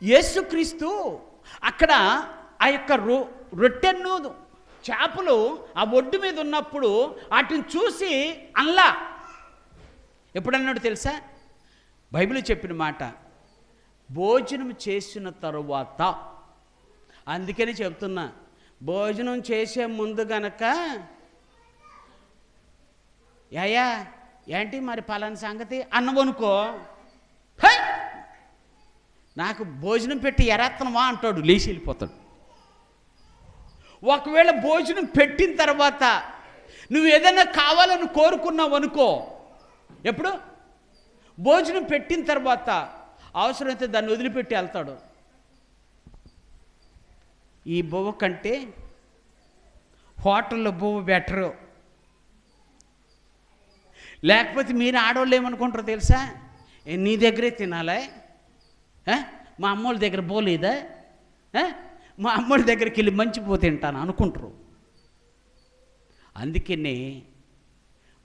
యేసుక్రీస్తు అక్కడ ఆ యొక్క రొట్టెను చేపలు ఆ ఒడ్డు మీద ఉన్నప్పుడు వాటిని చూసి అనలా. ఎప్పుడన్నాడు తెలుసా? బైబిల్ చెప్పిన మాట, భోజనం చేసిన తరువాత. అందుకని చెప్తున్నా, భోజనం చేసే ముందు గనక యాయా ఏంటి మరి పలానా సంగతి అన్నవనుకో, నాకు భోజనం పెట్టి ఎరేత్తనవా అంటాడు, లేచి వెళ్ళిపోతాడు. ఒకవేళ భోజనం పెట్టిన తర్వాత నువ్వు ఏదైనా కావాలని కోరుకున్నావు అనుకో, ఎప్పుడు భోజనం పెట్టిన తర్వాత అవసరమైతే దాన్ని వదిలిపెట్టి వెళ్తాడు. ఈ బువ్వ కంటే హోటల్లో బువ్వ బెటరు. లేకపోతే మీరు ఆడవాళ్ళు ఏమనుకుంటారో తెలుసా? నీ దగ్గరే తినాలా, మా అమ్మోళ్ళ దగ్గర పోలేదా, మా అమ్మోళ్ళ దగ్గరికి వెళ్ళి మంచి పో తింటాను అనుకుంటారు. అందుకనే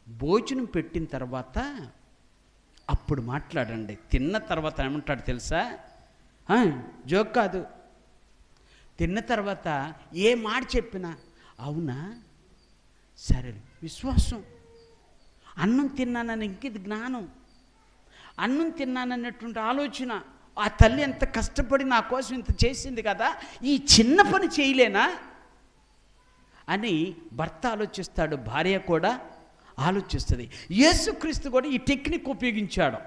భోజనం పెట్టిన తర్వాత అప్పుడు మాట్లాడండి. తిన్న తర్వాత ఏమంటాడు తెలుసా? జోక్ కాదు. తిన్న తర్వాత ఏ మాట చెప్పినా అవునా సరే, విశ్వాసం. అన్నం తిన్నానని ఇంకిది జ్ఞానం, అన్నం తిన్నానన్నటువంటి ఆలోచన. ఆ తల్లి ఎంత కష్టపడి నా కోసం ఇంత చేసింది కదా, ఈ చిన్న పని చేయలేనా అని భర్త ఆలోచిస్తాడు, భార్య కూడా ఆలోచిస్తుంది. యేసుక్రీస్తు కూడా ఈ టెక్నిక్ ఉపయోగించాడు.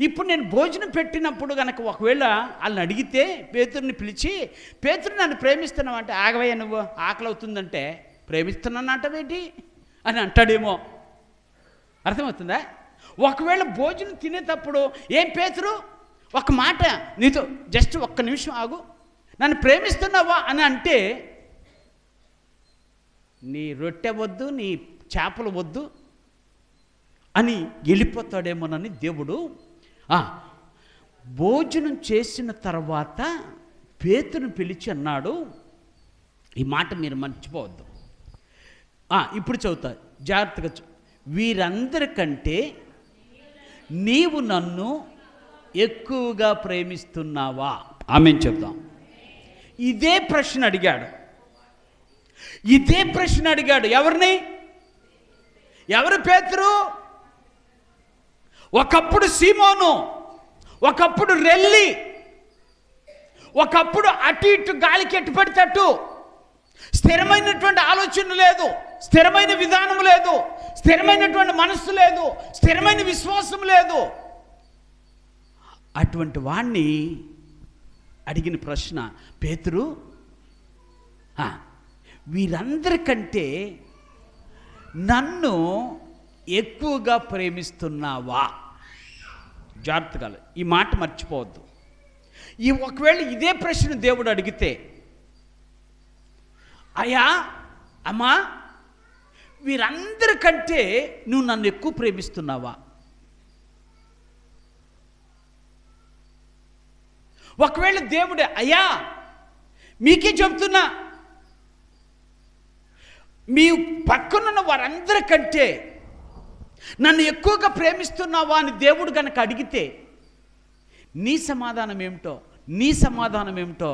ఇప్పుడు నేను భోజనం పెట్టినప్పుడు కనుక ఒకవేళ వాళ్ళని అడిగితే, పేతురుని పిలిచి, పేతురు నన్ను ప్రేమిస్తున్నావు అంటే, ఆగవయ్య నువ్వు ఆకలి అవుతుందంటే ప్రేమిస్తున్నాను అంటావేంటి అని అంటాడేమో. అర్థమవుతుందా? ఒకవేళ భోజనం తినేటప్పుడు, ఏం పేతురు ఒక మాట నీతో జస్ట్ ఒక్క నిమిషం ఆగు, నన్ను ప్రేమిస్తున్నావా అని అంటే, నీ రొట్టె వద్దు, నీ చేపలు వద్దు అని వెళ్ళిపోతాడేమోనని దేవుడు భోజనం చేసిన తర్వాత పేతురుని పిలిచి అన్నాడు. ఈ మాట మీరు మర్చిపోవద్దు. ఇప్పుడు చదువుతా జాగ్రత్తగా. వీరందరికంటే నీవు నన్ను ఎక్కువగా ప్రేమిస్తున్నావా? ఆమేన్ చెప్దాం. ఇదే ప్రశ్న అడిగాడు. ఇదే ప్రశ్న అడిగాడు. ఎవరిని? ఎవరు? పేతురు. ఒకప్పుడు సీమోను, ఒకప్పుడు రెల్లి, ఒకప్పుడు అటు ఇటు గాలికి ఎట్టు పడితేట్టు, స్థిరమైనటువంటి ఆలోచన లేదు, స్థిరమైన విధానం లేదు, స్థిరమైనటువంటి మనస్సు లేదు, స్థిరమైన విశ్వాసం లేదు. అటువంటి వాణ్ణి అడిగిన ప్రశ్న, పేతురు వీరందరికంటే నన్ను ఎక్కువగా ప్రేమిస్తున్నావా? జాగ్రత్తగా ఈ మాట మర్చిపోవద్దు. ఒకవేళ ఇదే ప్రశ్న దేవుడు అడిగితే, అయ్యా అమ్మా వీరందరికంటే నువ్వు నన్ను ఎక్కువ ప్రేమిస్తున్నావా? ఒకవేళ దేవుడే, అయ్యా మీకే చెబుతున్నా, మీ పక్కనున్న వారందరికంటే నన్ను ఎక్కువగా ప్రేమిస్తున్నావా అని దేవుడు కనుక అడిగితే నీ సమాధానం ఏమిటో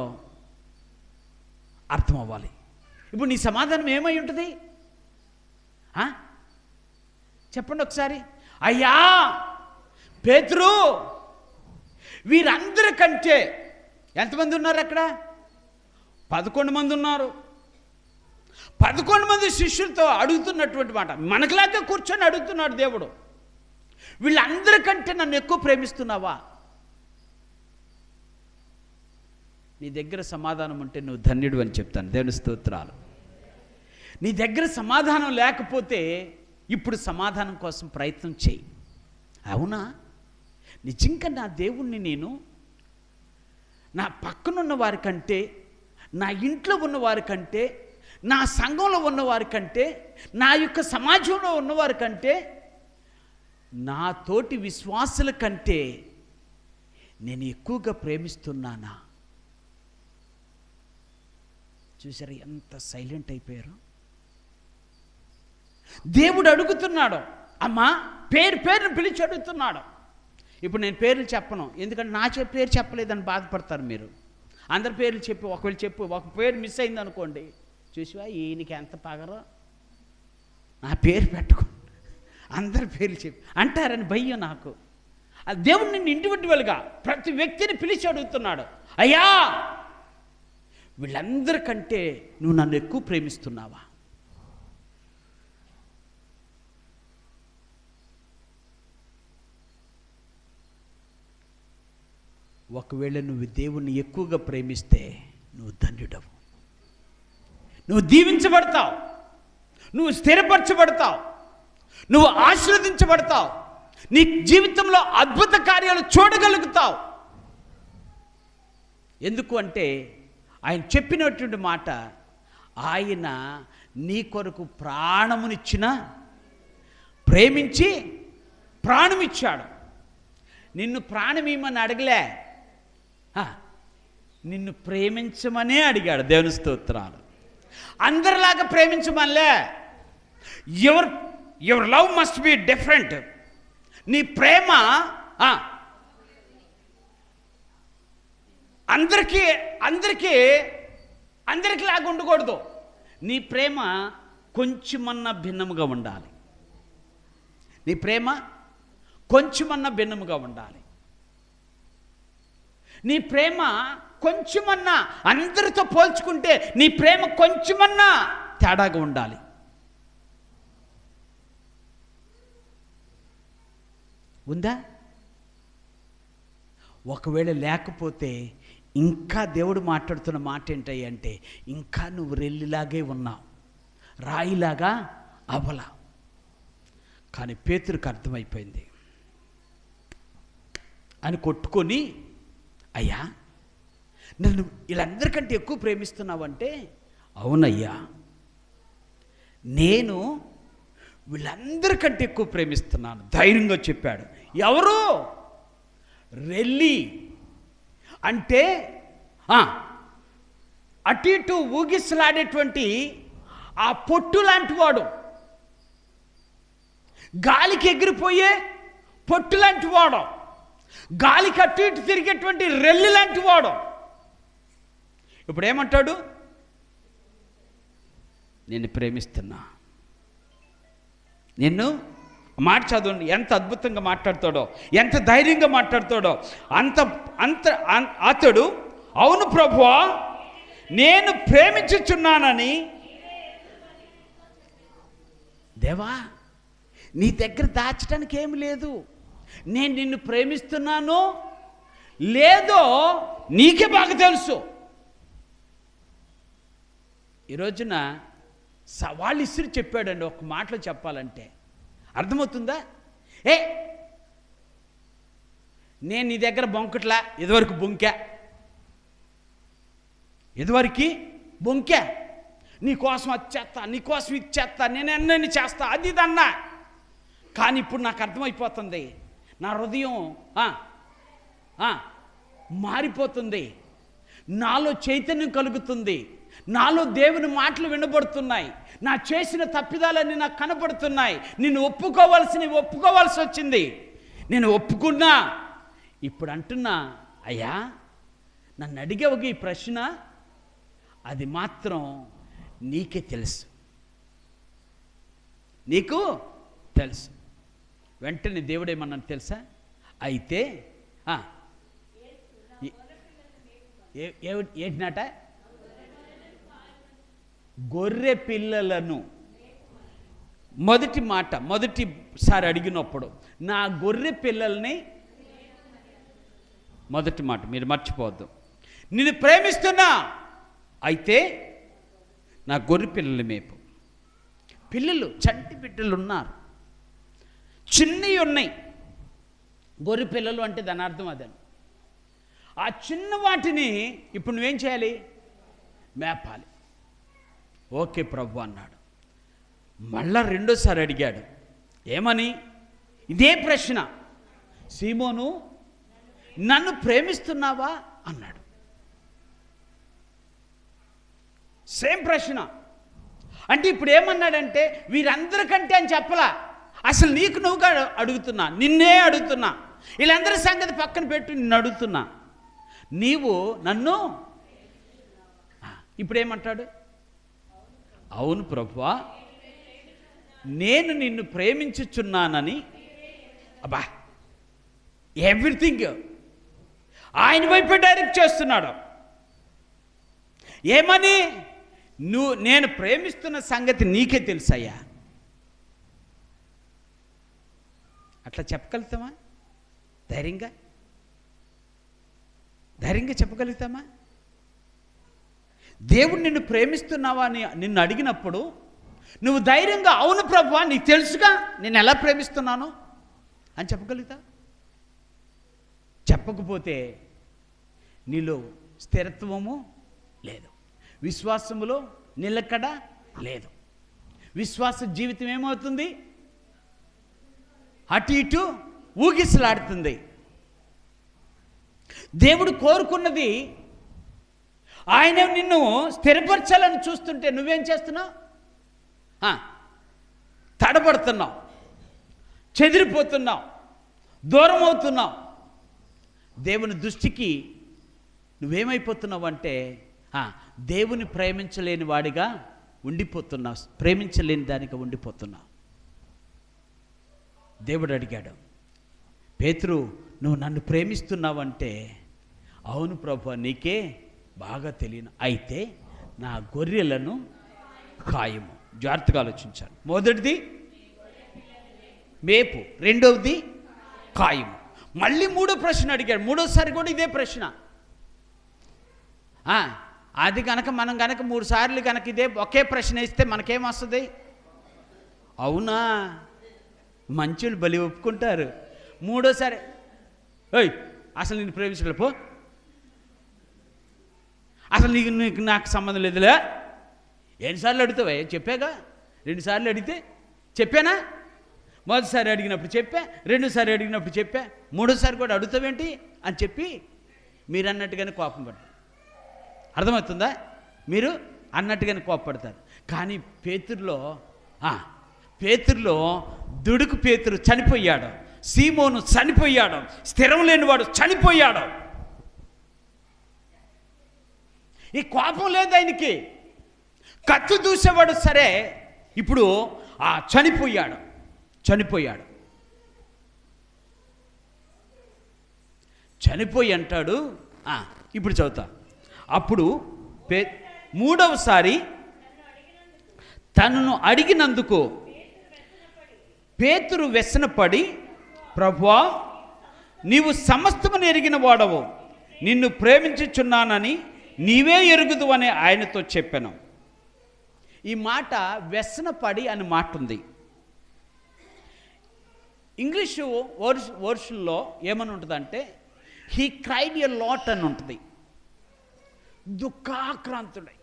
అర్థం అవ్వాలి. ఇప్పుడు నీ సమాధానం ఏమై ఉంటుంది? చెప్పండి ఒకసారి. అయ్యా పేతురు, వీరందరికంటే ఎంతమంది ఉన్నారు అక్కడ? 11 మంది ఉన్నారు. 11 మంది శిష్యులతో అడుగుతున్నటువంటి మాట, మనకులాగా కూర్చొని అడుగుతున్నాడు దేవుడు. వీళ్ళందరికంటే నన్ను ఎక్కువ ప్రేమిస్తున్నావా? నీ దగ్గర సమాధానం ఉంటే నువ్వు ధన్యుడు అని చెప్తాను. దేవుని స్తోత్రాలు. నీ దగ్గర సమాధానం లేకపోతే ఇప్పుడు సమాధానం కోసం ప్రయత్నం చేయి. అవునా, నిజంగా నా దేవుణ్ణి నేను నా పక్కనున్న వారికంటే, నా ఇంట్లో ఉన్నవారికంటే, నా సంఘంలో ఉన్నవారికంటే, నా యొక్క సమాజంలో ఉన్నవారికంటే, నా తోటి విశ్వాసుల కంటే నేను ఎక్కువగా ప్రేమిస్తున్నానా? చూసారా ఎంత సైలెంట్ అయిపోయారు? దేవుడు అడుగుతున్నాడు. అమ్మా పేరును పిలిచి అడుగుతున్నాడు. ఇప్పుడు నేను పేర్లు చెప్పను, ఎందుకంటే నా పేరు చెప్పలేదని బాధపడతారు మీరు. అందరి పేర్లు చెప్పి ఒక పేరు మిస్ అయింది అనుకోండి, చూసివా ఈయనకి ఎంత పగరో, నా పేరు పెట్టుకో, అందరి పేర్లు చెప్పి అంటారని భయం నాకు. ఆ దేవుడు నిన్ను ఇండివిడ్యువల్గా ప్రతి వ్యక్తిని పిలిచి అడుగుతున్నాడు. అయ్యా వీళ్ళందరికంటే నువ్వు నన్ను ఎక్కువ ప్రేమిస్తున్నావా? ఒకవేళ నువ్వు దేవుణ్ణి ఎక్కువగా ప్రేమిస్తే నువ్వు ధన్యుడవు, నువ్వు దీవించబడతావు, నువ్వు స్థిరపరచబడతావు, నువ్వు ఆశీర్వదించబడతావు, నీ జీవితంలో అద్భుత కార్యాలు చూడగలుగుతావు. ఎందుకు అంటే ఆయన చెప్పినటువంటి మాట, ఆయన నీ కొరకు ప్రాణమునిచ్చిన, ప్రేమించి ప్రాణమిచ్చాడు. నిన్ను ప్రాణమిమ్మని అడగలే, నిన్ను ప్రేమించమనే అడిగాడు. దేవుని స్తోత్రాలు. అందరిలాగా ప్రేమించమనిలే. Your love must be different. నీ ప్రేమ అందరికీలాగా ఉండకూడదు. నీ ప్రేమ కొంచెమన్నా భిన్నముగా ఉండాలి. నీ ప్రేమ కొంచెమన్నా భిన్నముగా ఉండాలి. నీ ప్రేమ కొంచెమన్నా అందరితో పోల్చుకుంటే నీ ప్రేమ కొంచెమన్నా తేడాగా ఉండాలి. ఉందా? ఒకవేళ లేకపోతే ఇంకా దేవుడు మాట్లాడుతున్న మాట ఏంటంటే, ఇంకా నువ్వు రెల్లిలాగే ఉన్నావు, రాయిలాగా అవలా. కానీ పేతురుకు అర్థమైపోయింది. అని కొట్టుకొని, అయ్యా నన్ను వీళ్ళందరికంటే ఎక్కువ ప్రేమిస్తున్నావంటే, అవునయ్యా నేను వీళ్ళందరికంటే ఎక్కువ ప్రేమిస్తున్నాను ధైర్యంగా చెప్పాడు. ఎవరు? రెల్లి అంటే అటు ఇటు ఊగిసలాడేటువంటి ఆ పొట్టు లాంటి వాడు, గాలికి ఎగిరిపోయే పొట్టు లాంటి వాడు, గాలికి అటు ఇటు తిరిగేటువంటి రెల్లి లాంటి వాడు. ఇప్పుడు ఏమంటాడు? నిన్ను ప్రేమిస్తున్నా. నిన్ను మాట చదవండి, ఎంత అద్భుతంగా మాట్లాడతాడో, ఎంత ధైర్యంగా మాట్లాడతాడో. అతడు అవును ప్రభువా, నేను ప్రేమించుచున్నానని. దేవా నీ దగ్గర దాచడానికి ఏమి లేదు. నేను నిన్ను ప్రేమిస్తున్నానో లేదో నీకే బాగా తెలుసు. ఈ రోజున సవాళ్ళు ఇసురు చెప్పాడండి. ఒక మాటలో చెప్పాలంటే అర్థమవుతుందా? నేను నీ దగ్గర బొంకట్లా, ఇదివరకు బొంకా, నీకోసం అది చేస్తా, నీకోసం ఇది చేస్తా, నేను ఎన్నెన్ని చేస్తా, అది ఇదన్నా. కానీ ఇప్పుడు నాకు అర్థమైపోతుంది, నా హృదయం మారిపోతుంది, నాలో చైతన్యం కలుగుతుంది, నాలో దేవుని మాటలు వినబడుతున్నాయి, నా చేసిన తప్పిదాలన్నీ నాకు కనబడుతున్నాయి. నేను ఒప్పుకోవాల్సి వచ్చింది. నేను ఒప్పుకున్నా. ఇప్పుడు అంటున్నా, అయ్యా నన్ను అడిగేవగ ఈ ప్రశ్న, అది మాత్రం నీకే తెలుసు, నీకు తెలుసు. వెంటనే దేవుడేమన్నాను తెలుసా? అయితే ఏంటినాట? గొర్రె పిల్లలను మొదటిసారి అడిగినప్పుడు నా గొర్రె పిల్లల్ని, మొదటి మాట మీరు మర్చిపోవద్దు, నిన్ను ప్రేమిస్తున్నా, అయితే నా గొర్రె పిల్లలు మేపు. పిల్లలు, చంటి బిడ్డలు ఉన్నారు, చిన్నవి ఉన్నాయి. గొర్రె పిల్లలు అంటే దాని అర్థం అదని. ఆ చిన్న వాటిని ఇప్పుడు నువ్వేం చేయాలి? మేపాలి. ఓకే ప్రభు అన్నాడు. మళ్ళా రెండోసారి అడిగాడు. ఏమని? ఇదే ప్రశ్న. సీమోను, నన్ను ప్రేమిస్తున్నావా అన్నాడు. సేమ్ ప్రశ్న. అంటే ఇప్పుడు ఏమన్నాడంటే, వీరందరికంటే అని చెప్పలా, అసలు నీకు నువ్వుగా అడుగుతున్నా, నిన్నే అడుగుతున్నా, వీళ్ళందరి సంగతి పక్కన పెట్టు, నిన్ను అడుగుతున్నా, నీవు నన్ను. ఇప్పుడేమంటాడు? అవును ప్రభువా, నేను నిన్ను ప్రేమించుచున్నానని. అబ్బా, ఎవ్రీథింగ్ ఆయన వైపు డైరెక్ట్ చేస్తున్నాడు. ఏమని? నేను ప్రేమిస్తున్న సంగతి నీకే తెలుసయ్యా. అట్లా చెప్పగలుగుతామా? ధైర్యంగా చెప్పగలుగుతామా? దేవుడు నిన్ను ప్రేమిస్తున్నావా అని నిన్ను అడిగినప్పుడు నువ్వు ధైర్యంగా అవును ప్రభువా, నీకు తెలుసుగా నేను ఎలా ప్రేమిస్తున్నాను అని చెప్పగలుగుతా? చెప్పకపోతే నీలో స్థిరత్వము లేదు, విశ్వాసములో నిలకడ లేదు. విశ్వాస జీవితం ఏమవుతుంది? అటు ఇటు ఊగిసలాడుతుంది. దేవుడు కోరుకున్నది, ఆయన నిన్ను స్థిరపరచాలని చూస్తుంటే నువ్వేం చేస్తున్నావు? తడబడుతున్నావు, చెదిరిపోతున్నావు, దూరం అవుతున్నావు. దేవుని దృష్టికి నువ్వేమైపోతున్నావు అంటే దేవుని ప్రేమించలేని వాడిగా ఉండిపోతున్నావు, ప్రేమించలేని దానిగా ఉండిపోతున్నావు. దేవుడు అడిగాడు, పేతురు నువ్వు నన్ను ప్రేమిస్తున్నావంటే, అవును ప్రభు నీకే బాగా తెలియను, అయితే నా గొర్రెలను కాయము. జాగ్రత్తగా ఆలోచించాను. మొదటిది మేపు, రెండవది కాయము. మళ్ళీ మూడో ప్రశ్న అడిగాడు. మూడోసారి కూడా ఇదే ప్రశ్న. అది కనుక మనం కనుక 3 సార్లు కనుక ఇదే ఒకే ప్రశ్న ఇస్తే మనకేమొస్తుంది? అవునా, మంచులు బలి ఒప్పుకుంటారు. మూడోసారి ఓయ్ అసలు నేను ప్రేమించలే పో, అసలు నీకు నాకు సంబంధం లేదులే. ఎన్నిసార్లు అడుగుతావా? చెప్పాగా. 2 సార్లు అడిగితే చెప్పానా? మొదటిసారి అడిగినప్పుడు చెప్పా, రెండోసారి అడిగినప్పుడు చెప్పా, మూడోసారి కూడా అడుగుతావేంటి అని చెప్పి మీరు అన్నట్టుగానే కోపం పడతారు. అర్థమవుతుందా? మీరు అన్నట్టుగానే కోపపడతారు. కానీ పేతురులో దుడుకు పేతురు చనిపోయాడు, సీమోను చనిపోయాడు, స్థిరం లేనివాడు చనిపోయాడు. ఈ కోపం లేదు ఆయనకి. కత్తి దూసేవాడు సరే, ఇప్పుడు చనిపోయాడు. చనిపోయి అంటాడు. ఇప్పుడు చదువుతా. అప్పుడు మూడవసారి తనను అడిగినందుకు పేతురు వ్యసనపడి, ప్రభువా నీవు సమస్తమును ఎరిగిన వాడవు, నిన్ను ప్రేమించుచున్నానని నీవే ఎరుగుదు అని ఆయనతో చెప్పాను. ఈ మాట వ్యసనపడి అని మాట ఉంది. ఇంగ్లీషు వర్షన్లో ఏమని ఉంటుందంటే హీ క్రైడ్ ఎ లాట్ అని ఉంటుంది. దుఃఖాక్రాంతుడై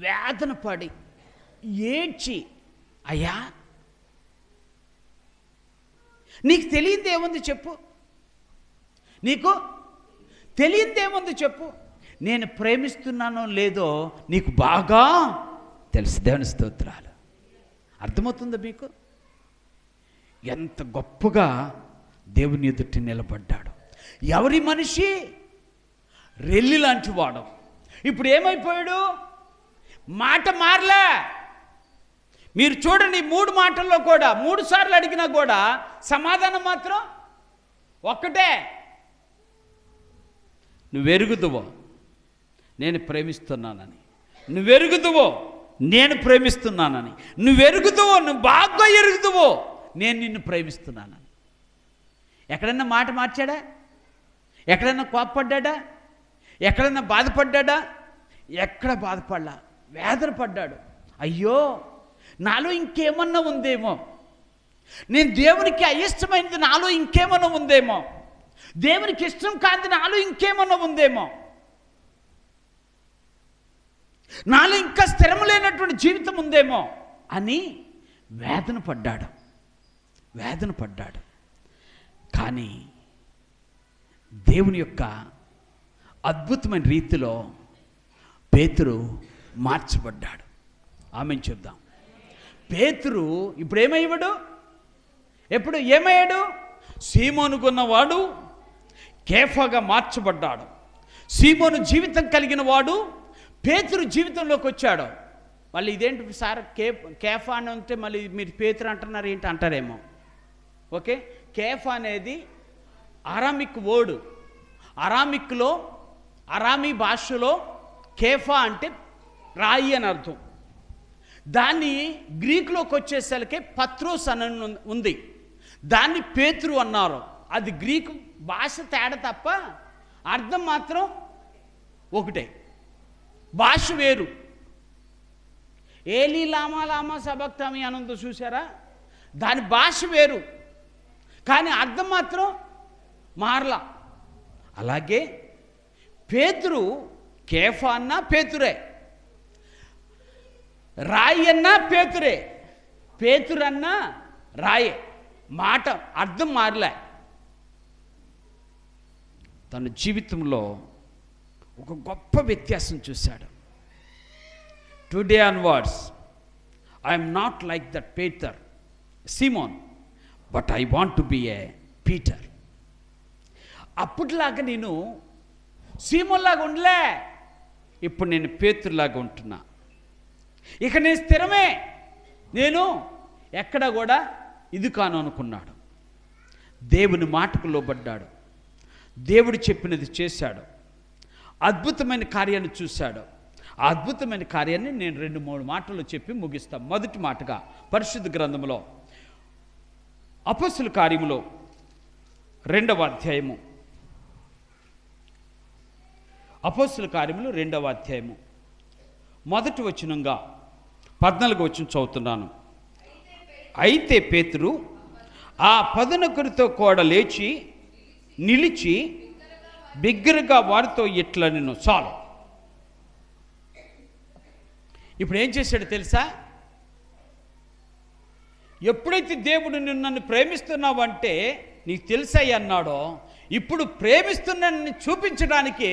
వేదన పడి ఏడ్చి, అయ్యా నీకు తెలియంది ఏముంది చెప్పు, నీకు తెలియంది ఏముంది చెప్పు, నేను ప్రేమిస్తున్నానో లేదో నీకు బాగా తెలుసు. దేవుని స్తోత్రాలు. అర్థమవుతుందా మీకు? ఎంత గొప్పగా దేవుని ఎదుటి నిలబడ్డాడు. ఎవరి మనిషి? రెల్లి లాంటి వాడు. ఇప్పుడు ఏమైపోయాడు? మాట మారలే. మీరు చూడండి, 3 మాటల్లో కూడా 3 సార్లు అడిగినా కూడా సమాధానం మాత్రం ఒక్కటే. నువ్వెరుగుదువో నేను ప్రేమిస్తున్నానని, నువ్వెరుగుదువో నేను ప్రేమిస్తున్నానని, నువ్వెరుగుదువో, నువ్వు బాగా ఎరుగుదువో నేను నిన్ను ప్రేమిస్తున్నానని. ఎక్కడన్నా మాట మార్చాడా? ఎక్కడన్నా కోప్పడ్డా? ఎక్కడన్నా బాధపడ్డా? ఎక్కడ బాధపడలా, వేదన పడ్డాడు. అయ్యో నాలో ఇంకేమన్నా ఉందేమో, నేను దేవునికి అయిష్టమైనది నాలో ఇంకేమన్నా ఉందేమో, దేవునికి ఇష్టం కాదు నాలో ఇంకేమన్నా ఉందేమో, నాలో ఇంకా స్థిరం లేనటువంటి జీవితం ఉందేమో అని వేదన పడ్డాడు. కానీ దేవుని యొక్క అద్భుతమైన రీతిలో పేతురు మార్చబడ్డాడు. ఆమెను చెప్దాం. పేతురు ఇప్పుడు ఏమయ్యాడు? సీమోను కొన్నవాడు కేఫాగా మార్చబడ్డాడు. సీమోను జీవితం కలిగిన వాడు పేతురు జీవితంలోకి వచ్చాడు. మళ్ళీ ఇదేంటి సార్ కేఫా అని ఉంటే మళ్ళీ మీరు పేతురు అంటున్నారు ఏంటి అంటారేమో. ఓకే, కేఫా అనేది అరామిక్ వర్డ్. అరామీ భాషలో కేఫా అంటే రాయి అని అర్థం. దాన్ని గ్రీకులోకి వచ్చేసరికి పత్రోస్ అని ఉంది, దాన్ని పేతురు అన్నారు. అది గ్రీకు భాష తేడా తప్ప అర్థం మాత్రం ఒకటే, భాష వేరు. ఏలీ లామా సబక్తామి అని ఉందో చూసారా, దాని భాష వేరు కానీ అర్థం మాత్రం మారలా. అలాగే పేతురు కేఫా అన్నా పేతురే, రాయి అన్నా పేతురే, పేతురన్నా రాయే, మాట అర్థం మారలే. తన జీవితంలో ఒక గొప్ప వ్యత్యాసం చూశాడు. Today onwards I'm not like that Peter Simon, but I want to be a Peter. అప్పటిలాగా నేను సీమోన్లాగా ఉండలే, ఇప్పుడు నేను పేతురులాగా ఉంటున్నా. ఇక నేను స్థిరమే, నేను ఎక్కడ కూడా ఇది కాను అనుకున్నాడు. దేవుని మాటకు లోబడ్డాడు, దేవుడు చెప్పినది చేశాడు, అద్భుతమైన కార్యాన్ని చూశాడు. ఆ అద్భుతమైన కార్యాన్ని నేను 2-3 మాటలు చెప్పి ముగిస్తాను. మొదటి మాటగా పరిశుద్ధ గ్రంథంలో అపోస్తలుల కార్యములో 2వ అధ్యాయము, అపోస్తలుల కార్యములు 2వ అధ్యాయము మొదటి వచనంగా 14వ వచనం చదువుతున్నాను. అయితే పేతురు ఆ 11 కూడా లేచి నిలిచి బిగ్గరగా వారితో ఇట్లా నేను చాలు. ఇప్పుడు ఏం చేశాడు తెలుసా? ఎప్పుడైతే దేవుడు నన్ను ప్రేమిస్తున్నావంటే నీకు తెలుసాయి అన్నాడో, ఇప్పుడు ప్రేమిస్తున్నానని చూపించడానికి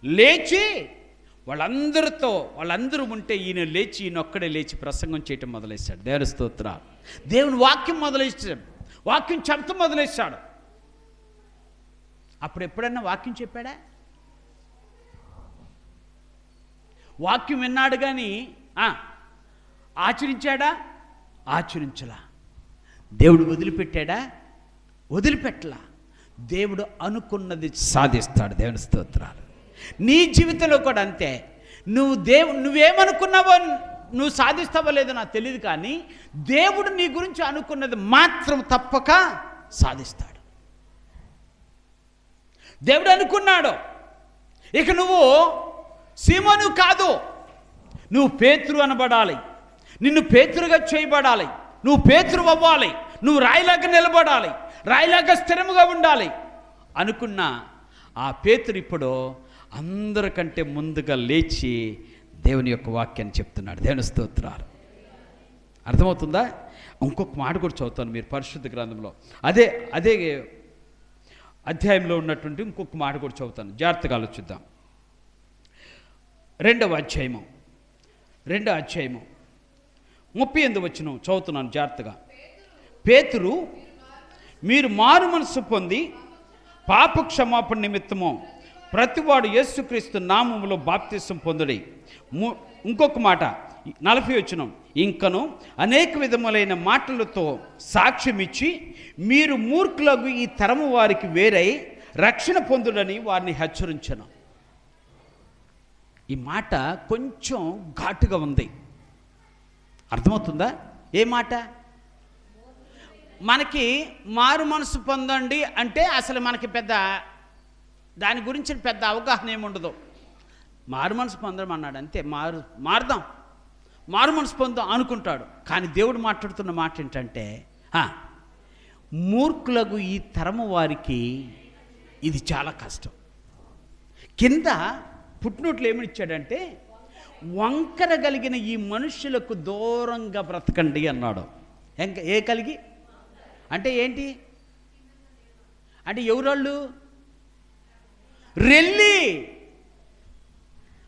లేచి వాళ్ళందరూ ఉంటే ఈయన ఒక్కడే లేచి ప్రసంగం చేయటం మొదలెట్టాడు. దేవుని స్తోత్రాలు. దేవుని వాక్యం మొదలెట్టాడు, వాక్యం చెప్తూ మొదలెట్టాడు. అప్పుడు ఎప్పుడన్నా వాక్యం చెప్పాడా? వాక్యం విన్నాడు కానీ ఆచరించాడా? ఆచరించలా. దేవుడు వదిలిపెట్టాడా? వదిలిపెట్టలా. దేవుడు అనుకున్నది సాధిస్తాడు. దేవుని స్తోత్రాలు. నీ జీవితంలో కూడా అంతే. నువ్వేమనుకున్నావో నువ్వు సాధిస్తావో లేదో నాకు తెలియదు, కానీ దేవుడు నీ గురించి అనుకున్నది మాత్రం తప్పక సాధిస్తాడు. దేవుడు అనుకున్నాడు, ఇక నువ్వు సీమోను కాదు, నువ్వు పేతురు అనబడాలి, నిన్ను పేతురుగా చేయబడాలి, నువ్వు పేతురు అవ్వాలి, నువ్వు రాయిలాగా నిలబడాలి, రాయిలాగా స్థిరముగా ఉండాలి అనుకున్న ఆ పేతురు ఇప్పుడు అందరికంటే ముందుగా లేచి దేవుని యొక్క వాక్యాన్ని చెప్తున్నాడు. దేవుని స్తోత్రాలు. అర్థమవుతుందా? ఇంకొక మాట కూడా చదువుతాను మీరు పరిశుద్ధ గ్రంథంలో అదే అధ్యాయంలో ఉన్నటువంటి ఇంకొక మాట కూడా చదువుతాను, జాగ్రత్తగా ఆలోచిద్దాం. 2వ అధ్యాయము 38 వచనం చదువుతున్నాను జాగ్రత్తగా. పేతురు, మీరు మారు మనసు పొంది పాప క్షమాపణ నిమిత్తము ప్రతివాడు యేసుక్రీస్తు నామములో బాప్తిసం పొందుడి. ఇంకొక మాట 40 వచనం, ఇంకను అనేక విధములైన మాటలతో సాక్ష్యం ఇచ్చి మీరు మూర్ఖులకు ఈ తరము వారికి వేరై రక్షణ పొందుడని వారిని హెచ్చరించను. ఈ మాట కొంచెం ఘాటుగా ఉంది. అర్థమవుతుందా? ఏ మాట? మనకి మారు మనసు పొందండి అంటే అసలు మనకి పెద్ద దాని గురించి పెద్ద అవగాహన ఏముండదు. మారు మనసు పొందడం అన్నాడు అంతే, మారుదాం, మారు మనసు పొందాం అనుకుంటాడు. కానీ దేవుడు మాట్లాడుతున్న మాట ఏంటంటే, మూర్ఖులకు ఈ తరము వారికి ఇది చాలా కష్టం. కింద పుట్టినోట్లు ఏమని ఇచ్చాడంటే, వంకర కలిగిన ఈ మనుషులకు దూరంగా బ్రతకండి అన్నాడు. ఏ కలిగి అంటే ఏంటి అంటే ఎవరోళ్ళు? రెల్లి,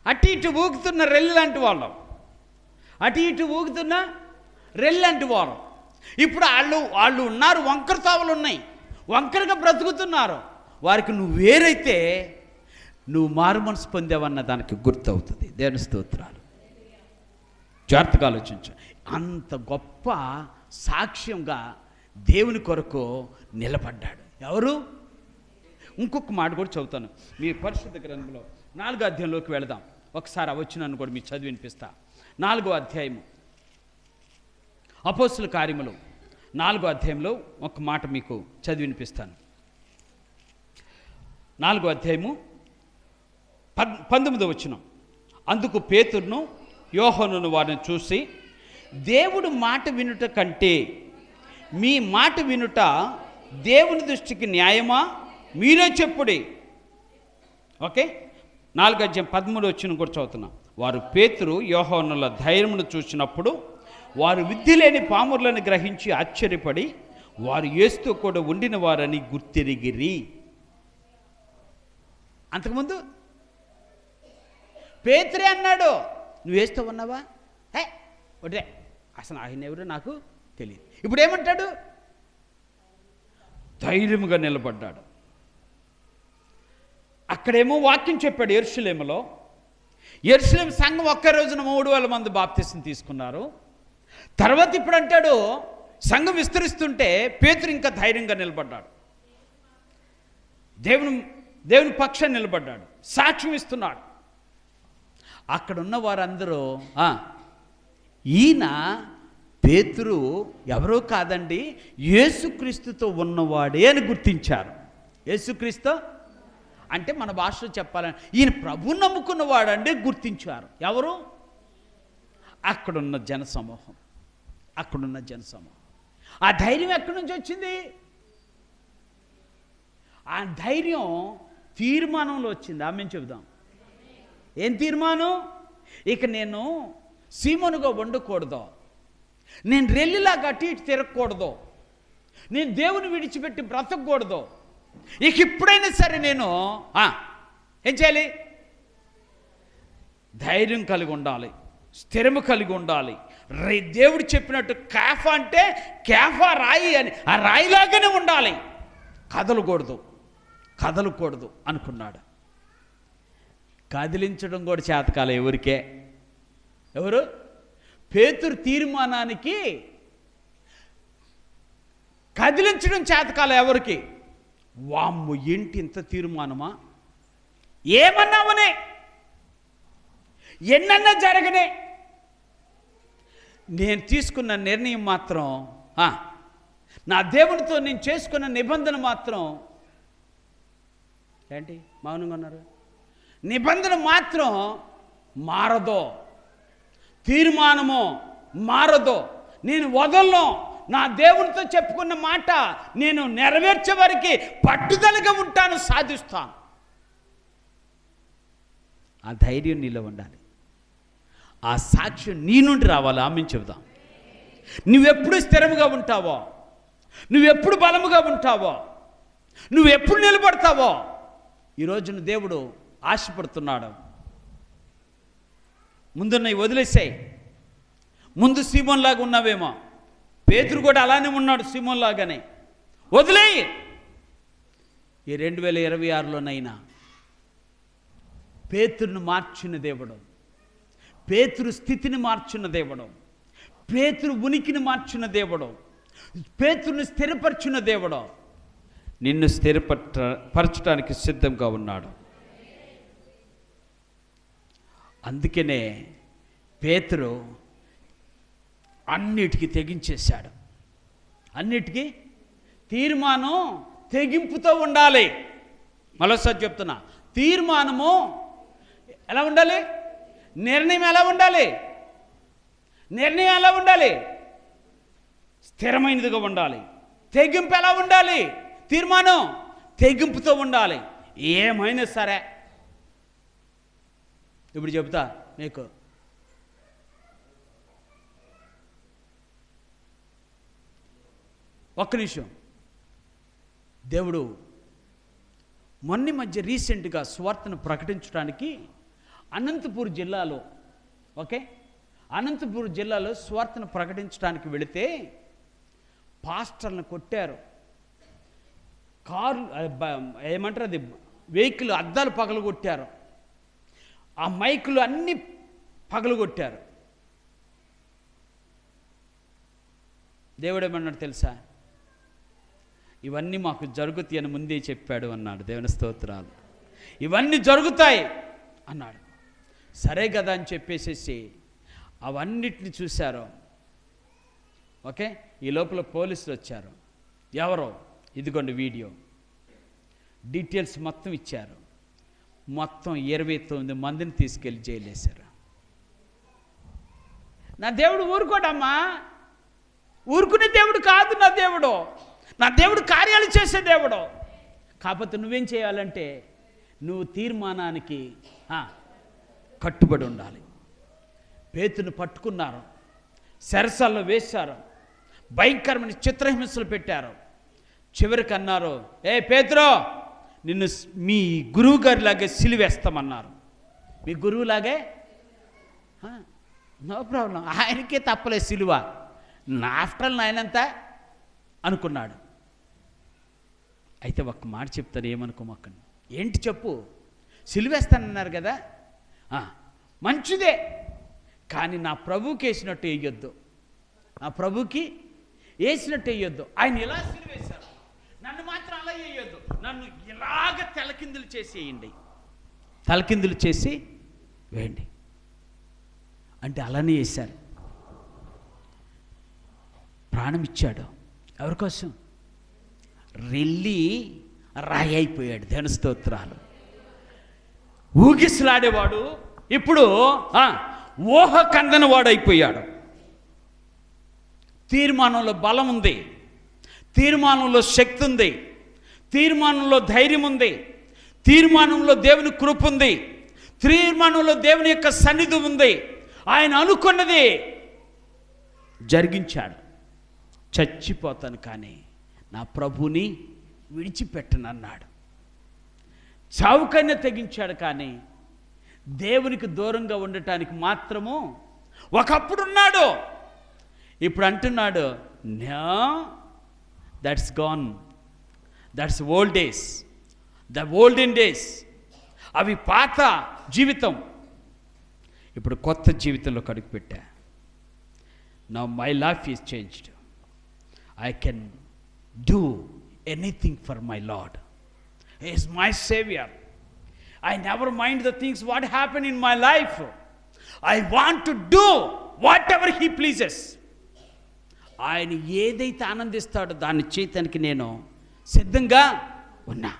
అటు ఇటు ఊగుతున్న రెల్లి లాంటి వాళ్ళం, అటు ఇటు ఊగుతున్న రెల్లి లాంటి వాళ్ళం. ఇప్పుడు వాళ్ళు ఉన్నారు, వంకర తావులు ఉన్నాయి, వంకరగా బ్రతుకుతున్నారు. వారికి నువ్వు వేరైతే నువ్వు మారు మనసు పొందావన్న దానికి గుర్తవుతుంది. దేవుని స్తోత్రాలు. జాగ్రత్తగా ఆలోచించు. అంత గొప్ప సాక్ష్యంగా దేవుని కొరకు నిలబడ్డాడు. ఎవరు? ఇంకొక మాట కూడా చదువుతాను మీ పరిశుద్ధ గ్రంథంలో 4వ అధ్యాయంలోకి వెళదాం. ఒకసారి వచ్చినాను కూడా మీకు చదివి వినిపిస్తా. 4వ అధ్యాయము అపోస్తుల కార్యములు 4వ అధ్యాయంలో ఒక మాట మీకు చదివి వినిపిస్తాను. 4వ అధ్యాయము 19వ వచనం. అందుకు పేతురును యోహానును వారిని చూసి, దేవుడు మాట వినుట కంటే మీ మాట వినుట దేవుని దృష్టికి న్యాయమా? మీరే చెప్పుడి. ఓకే, 4వ అధ్యాయం 13వ వచనం కూడా చదువుతున్నాం. వారు పేతురు యోహానుల ధైర్యమును చూసినప్పుడు వారు విద్య లేని పామురులను గ్రహించి ఆశ్చర్యపడి వారు యేసుతో కూడా ఉండిన వారని గుర్తిరిగిరి. అంతకుముందు పేతురే అన్నాడు, నువ్వు యేసుతో ఉన్నావా? ఒకటే, అసలు ఆయన ఎవరో నాకు తెలియదు. ఇప్పుడు ఏమంటాడు? ధైర్యంగా నిలబడ్డాడు. అక్కడేమో వాక్యం చెప్పాడు. యెరూషలేము సంఘం ఒక్క రోజున 3,000 మంది బాప్తిసం తీసుకున్నారు. తర్వాత ఇప్పుడు అంటాడు, సంఘం విస్తరిస్తుంటే పేతురు ఇంకా ధైర్యంగా నిలబడ్డాడు, దేవుని పక్షాన్ని నిలబడ్డాడు, సాక్ష్యం ఇస్తున్నాడు. అక్కడున్న వారందరూ ఈయన పేతురు ఎవరో కాదండి, యేసుక్రీస్తుతో ఉన్నవాడే అని గుర్తించారు. యేసుక్రీస్తు అంటే మన భాషలో చెప్పాలని ఈయన ప్రభు నమ్ముకున్నవాడంటే గుర్తించారు. ఎవరు? అక్కడున్న జనసమూహం. ఆ ధైర్యం ఎక్కడి నుంచి వచ్చింది? ఆ ధైర్యం తీర్మానంలో వచ్చింది. ఆమె చెబుదాం. ఏం తీర్మానం? ఇక నేను సీమోనుగా ఉండకూడదు, నేను రెల్లిలాగా అటు ఇటు తిరగకూడదు, నేను దేవుని విడిచిపెట్టి బ్రతకూడదు. ఇక ఇప్పుడైనా సరే నేను ఏం చేయాలి? ధైర్యం కలిగి ఉండాలి, స్థిరము కలిగి ఉండాలి. దేవుడు చెప్పినట్టు కేఫా అంటే కేఫా రాయి అని, ఆ రాయిలాగానే ఉండాలి, కదలకూడదు అనుకున్నాడు. కదిలించడం కూడా చేతకాల ఎవరికే? ఎవరు? పేతురు తీర్మానానికి కదిలించడం చేతకాల ఎవరికి? వామ్ము, ఏంటి ఇంత తీర్మానమా? ఏమన్నామనే, ఎన్నన్నా జరగనే, నేను తీసుకున్న నిర్ణయం మాత్రం, నా దేవునితో నేను చేసుకున్న నిబంధన మాత్రం ఏంటి? మౌనంగా ఉన్నారు. నిబంధన మాత్రం మారదో, తీర్మానమో మారదో, నేను వదలను. నా దేవునితో చెప్పుకున్న మాట నేను నెరవేర్చే వరకు పట్టుదలగా ఉంటాను, సాధిస్తాను. ఆ ధైర్యం నీలో ఉండాలి. ఆ సాక్ష్యం నీ నుండి రావాలి. ఆమెను చెబుదాం. నువ్వెప్పుడు స్థిరముగా ఉంటావో, నువ్వెప్పుడు బలముగా ఉంటావో, నువ్వెప్పుడు నిలబడతావో ఈరోజున దేవుడు ఆశపడుతున్నాడు. ముందున్నవి వదిలేసాయి. ముందు సీమోన్లాగా ఉన్నావేమో, పేతురు కూడా అలానే ఉన్నాడు సీమోన్లాగానే. వదిలేయి. ఈ 2026లోనైనా పేతురును మార్చిన దేవుడు, పేతురు స్థితిని మార్చిన దేవుడు, పేతురు ఉనికిని మార్చిన దేవుడు, పేతురుని స్థిరపరిచిన దేవుడు నిన్ను స్థిరపరచడానికి సిద్ధంగా ఉన్నాడు. అందుకనే పేతురు అన్నిటికీ తెగించేశాడు. అన్నిటికీ తీర్మానం తెగింపుతో ఉండాలి. మరోసారి చెప్తున్నా, తీర్మానము ఎలా ఉండాలి? నిర్ణయం ఎలా ఉండాలి? నిర్ణయం ఎలా ఉండాలి? స్థిరమైనదిగా ఉండాలి. తెగింపు ఎలా ఉండాలి? తీర్మానం తెగింపుతో ఉండాలి. ఏమైనా సరే. ఇప్పుడు చెబుతా మీకు, ఒక్క నిమిషం. దేవుడు మొన్న మధ్య రీసెంట్గా సువార్తను ప్రకటించడానికి అనంతపూర్ జిల్లాలో అనంతపూర్ జిల్లాలో సువార్తను ప్రకటించడానికి వెళితే పాస్టర్లను కొట్టారు. కారు ఏమంటారు, అది వెహికల్ అద్దాలు పగలగొట్టారు. ఆ మైకులు అన్నీ పగలగొట్టారు. దేవుడు ఏమన్నాడు తెలుసా? ఇవన్నీ మాకు జరుగుతాయి అని ముందే చెప్పాడు అన్నాడు. దేవుని స్తోత్రాలు. ఇవన్నీ జరుగుతాయి అన్నాడు. సరే కదా అని చెప్పేసేసి అవన్నిటిని చూశారు. ఓకే, ఈ లోపల పోలీసులు వచ్చారు. ఎవరో ఇదిగోండి వీడియో డీటెయిల్స్ మొత్తం ఇచ్చారు. మొత్తం 29 మందిని తీసుకెళ్ళి జైలు వేశారు. నా దేవుడు ఊరుకోడమ్మా, ఊరుకునే దేవుడు కాదు నా దేవుడు. నా దేవుడు కార్యాలు చేసే దేవుడు. కాకపోతే నువ్వేం చేయాలంటే నువ్వు తీర్మానానికి కట్టుబడి ఉండాలి. పేతురుని పట్టుకున్నారు, సెరసాల్లో వేశారు, భయంకరమైన చిత్రహింసలు పెట్టారు. చివరికి అన్నారు, ఏ పేతురో, నిన్ను మీ గురువు గారిలాగే సిలువేస్తామన్నారు. మీ గురువులాగే? నో ప్రాబ్లం, ఆయనకే తప్పలే సిలువ, నా ఆఫ్టర్ ఆయనంతా అనుకున్నాడు. అయితే ఒక్క మాట చెప్తాను, ఏమనుకోమక్కని. ఏంటి చెప్పు? సిలువేస్తానన్నారు కదా, మంచిదే, కానీ నా ప్రభువుకి వేసినట్టు వేయొద్దు. నా ప్రభువుకి వేసినట్టు వేయొద్దు. ఆయన ఎలా సిలువేశారు, నన్ను మాత్రం అలా వేయొద్దు. నన్ను ఇలాగ తలకిందులు చేసి వేయండి, తలకిందులు చేసి వేయండి అంటే అలానే వేశారు. ప్రాణం ఇచ్చాడు. ఎవరి కోసం? రెల్లి రాయి అయిపోయాడు. దేవుని స్తోత్రాలు. ఊగిసలాడేవాడు ఇప్పుడు ఊహ కందని వాడు అయిపోయాడు. తీర్మానంలో బలం ఉంది, తీర్మానంలో శక్తి ఉంది, తీర్మానంలో ధైర్యం ఉంది, తీర్మానంలో దేవుని కృప ఉంది, తీర్మానంలో దేవుని యొక్క సన్నిధి ఉంది. ఆయన అనుకున్నది జరిగించాడు. చచ్చిపోతాను కానీ నా ప్రభుని విడిచిపెట్టనన్నాడు. చావుకైనా తెగించాడు కానీ దేవునికి దూరంగా ఉండటానికి మాత్రము ఒకప్పుడు ఉన్నాడు. ఇప్పుడు అంటున్నాడు, no, that's gone, that's old days, the olden days. అవి పాత జీవితం. ఇప్పుడు కొత్త జీవితంలో అడుగుపెట్టా. Now my life is changed. I can do anything for my Lord. He is my Savior. I never mind the things what happen in my life. I want to do whatever He pleases. ఆయన ఏదైతే ఆనందిస్తాడో దాన్ని చేయటానికి నేను సిద్ధంగా ఉన్నా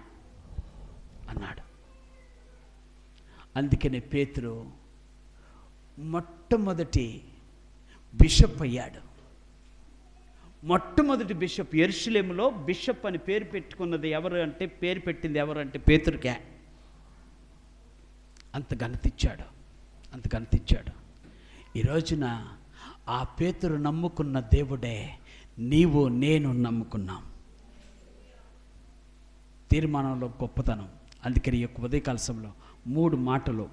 అన్నాడు. అందుకనే పేతురు మొట్టమొదటి బిషప్ అయ్యాడు. మొట్టమొదటి బిషప్. యెరూషలేములో బిషప్ అని పేరు పెట్టుకున్నది ఎవరు అంటే, పేరు పెట్టింది ఎవరు అంటే పేతురుకే. అంత ఘనత ఇచ్చాడు, అంత ఘనత ఇచ్చాడు. ఈ రోజున ఆ పేతురు నమ్ముకున్న దేవుడే నీవు నేను నమ్ముకున్నాం. తీర్మానంలో గొప్పతనం. అందుకని ఈ యొక్క ఉదయకాల సమయంలో 3 మాటలు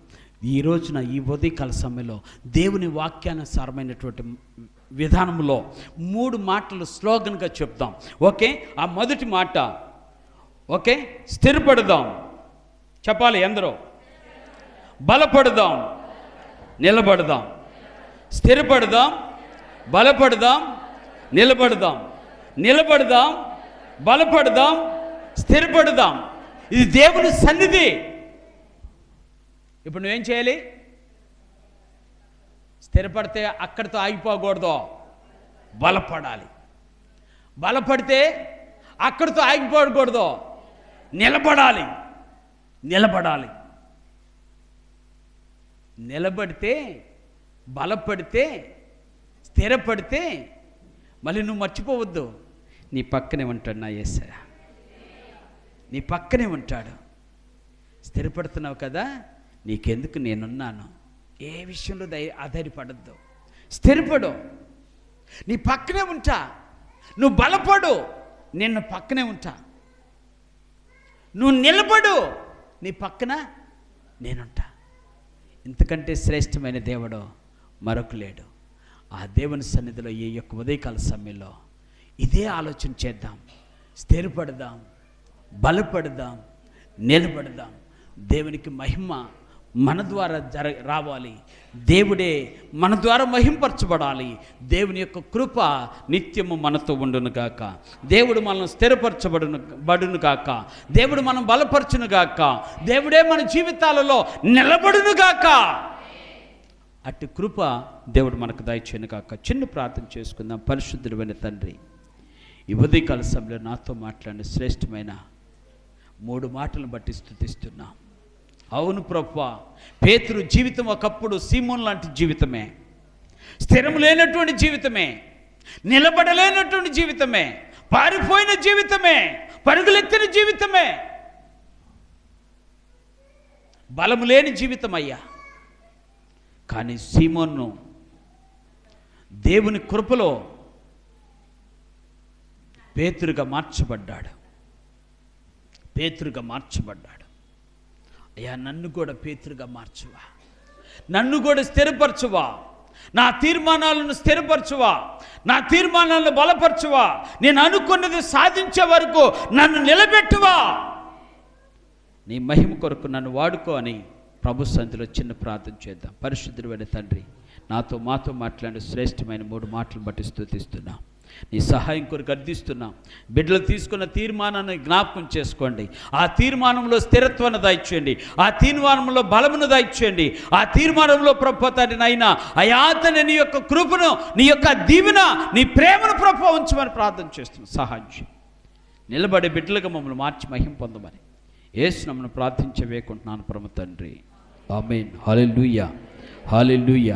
ఈ రోజున ఈ ఉదయకాల సమయంలో దేవుని వాక్యానుసారమైనటువంటి విధానంలో 3 మాటలు స్లోగన్గా చెప్దాం. ఓకే, ఆ మొదటి మాట ఓకే, స్థిరపడదాం. చెప్పాలి ఎందరో. బలపడదాం, నిలబడదాం. స్థిరపడదాం, బలపడదాం, నిలబడదాం. నిలబడదాం, బలపడదాం, స్థిరపడదాం. ఇది దేవుని సన్నిధి. ఇప్పుడు నువ్వేం చేయాలి? స్థిరపడితే అక్కడితో ఆగిపోకూడదు, బలపడాలి. బలపడితే అక్కడితో ఆగిపోకూడదు, నిలబడాలి. నిలబడాలి. నిలబడితే, బలపడితే, స్థిరపడితే మళ్ళీ నువ్వు మర్చిపోవద్దు, నీ పక్కనే ఉంటాడు నా యేసయ్య. నీ పక్కనే ఉంటాడు. స్థిరపడుతున్నావు కదా, నీకెందుకు నేనున్నాను. ఏ విషయంలో ఆధారపడద్దు. స్థిరపడు, నీ పక్కనే ఉంటా. నువ్వు బలపడు, నిన్ను పక్కనే ఉంటా. నువ్వు నిలబడు, నీ పక్కన నేనుంటా. ఇంతకంటే శ్రేష్టమైన దేవుడు మరొక లేడు. ఆ దేవుని సన్నిధిలో ఈ యొక్క ఉదయకాల సమయంలో ఇదే ఆలోచన చేద్దాం. స్థిరపడదాం, బలపడదాం, నిలబడదాం. దేవునికి మహిమ మన ద్వారా రావాలి. దేవుడే మన ద్వారా మహింపరచబడాలి. దేవుని యొక్క కృప నిత్యము మనతో ఉండును గాక. దేవుడు మనం స్థిరపరచబడును గాక. దేవుడు మనం బలపరచును గాక. దేవుడే మన జీవితాలలో నిలబడును గాక. అట్టి కృప దేవుడు మనకు దయచేయను గాక. చిన్న ప్రార్థన చేసుకుందాం. పరిశుద్ధుడైన తండ్రి, ఈ ఉదయకాల సమయంలో నాతో మాట్లాడిన శ్రేష్టమైన 3 మాటలను బట్టి స్తుతిస్తున్నాం. అవును ప్రభువా, పేతురు జీవితం ఒకప్పుడు సీమోను లాంటి జీవితమే, స్థిరం లేనటువంటి జీవితమే, నిలబడలేనటువంటి జీవితమే, పారిపోయిన జీవితమే, పరుగులెత్తిన జీవితమే, బలము లేని జీవితం అయ్యా. కానీ సీమోను దేవుని కృపలో పేతురుగా మార్చబడ్డాడు. పేతురుగా మార్చబడ్డాడు. అయ్యా, నన్ను కూడా పేతురుగా మార్చువా, నన్ను కూడా స్థిరపరచువా, నా తీర్మానాలను స్థిరపరచువా, నా తీర్మానాలను బలపరచువా, నేను అనుకున్నది సాధించే వరకు నన్ను నిలబెట్టువా, నీ మహిమ కొరకు నన్ను వాడుకో అని ప్రభు సన్నిధిలో చిన్న ప్రార్థన చేద్దాం. పరిశుద్ధుడైన తండ్రి, మాతో మాట్లాడే శ్రేష్టమైన 3 మాటలు బట్టి స్తుతిస్తున్నాం. నీ సహాయం కొరకు అర్థిస్తున్నాం. బిడ్డలు తీసుకున్న తీర్మానాన్ని జ్ఞాపకం చేసుకోండి. ఆ తీర్మానంలో స్థిరత్వాన్ని దయచేయండి. ఆ తీర్మానంలో బలమును దయచేయండి. ఆ తీర్మానంలో ప్రభు తండ్రినైనా అయాతని నీ యొక్క కృపను, నీ యొక్క దీవెన, నీ ప్రేమను ప్రభు ఉంచమని ప్రార్థన చేస్తున్నాం. సహాయం నిలబడే బిడ్డలుగా మమ్మల్ని మార్చి మహిమ పొందమని యేసు నామమున ప్రార్థించవేకుంటున్నాను పరమ తండ్రి. ఆమేన్. హల్లెలూయా, హల్లెలూయా.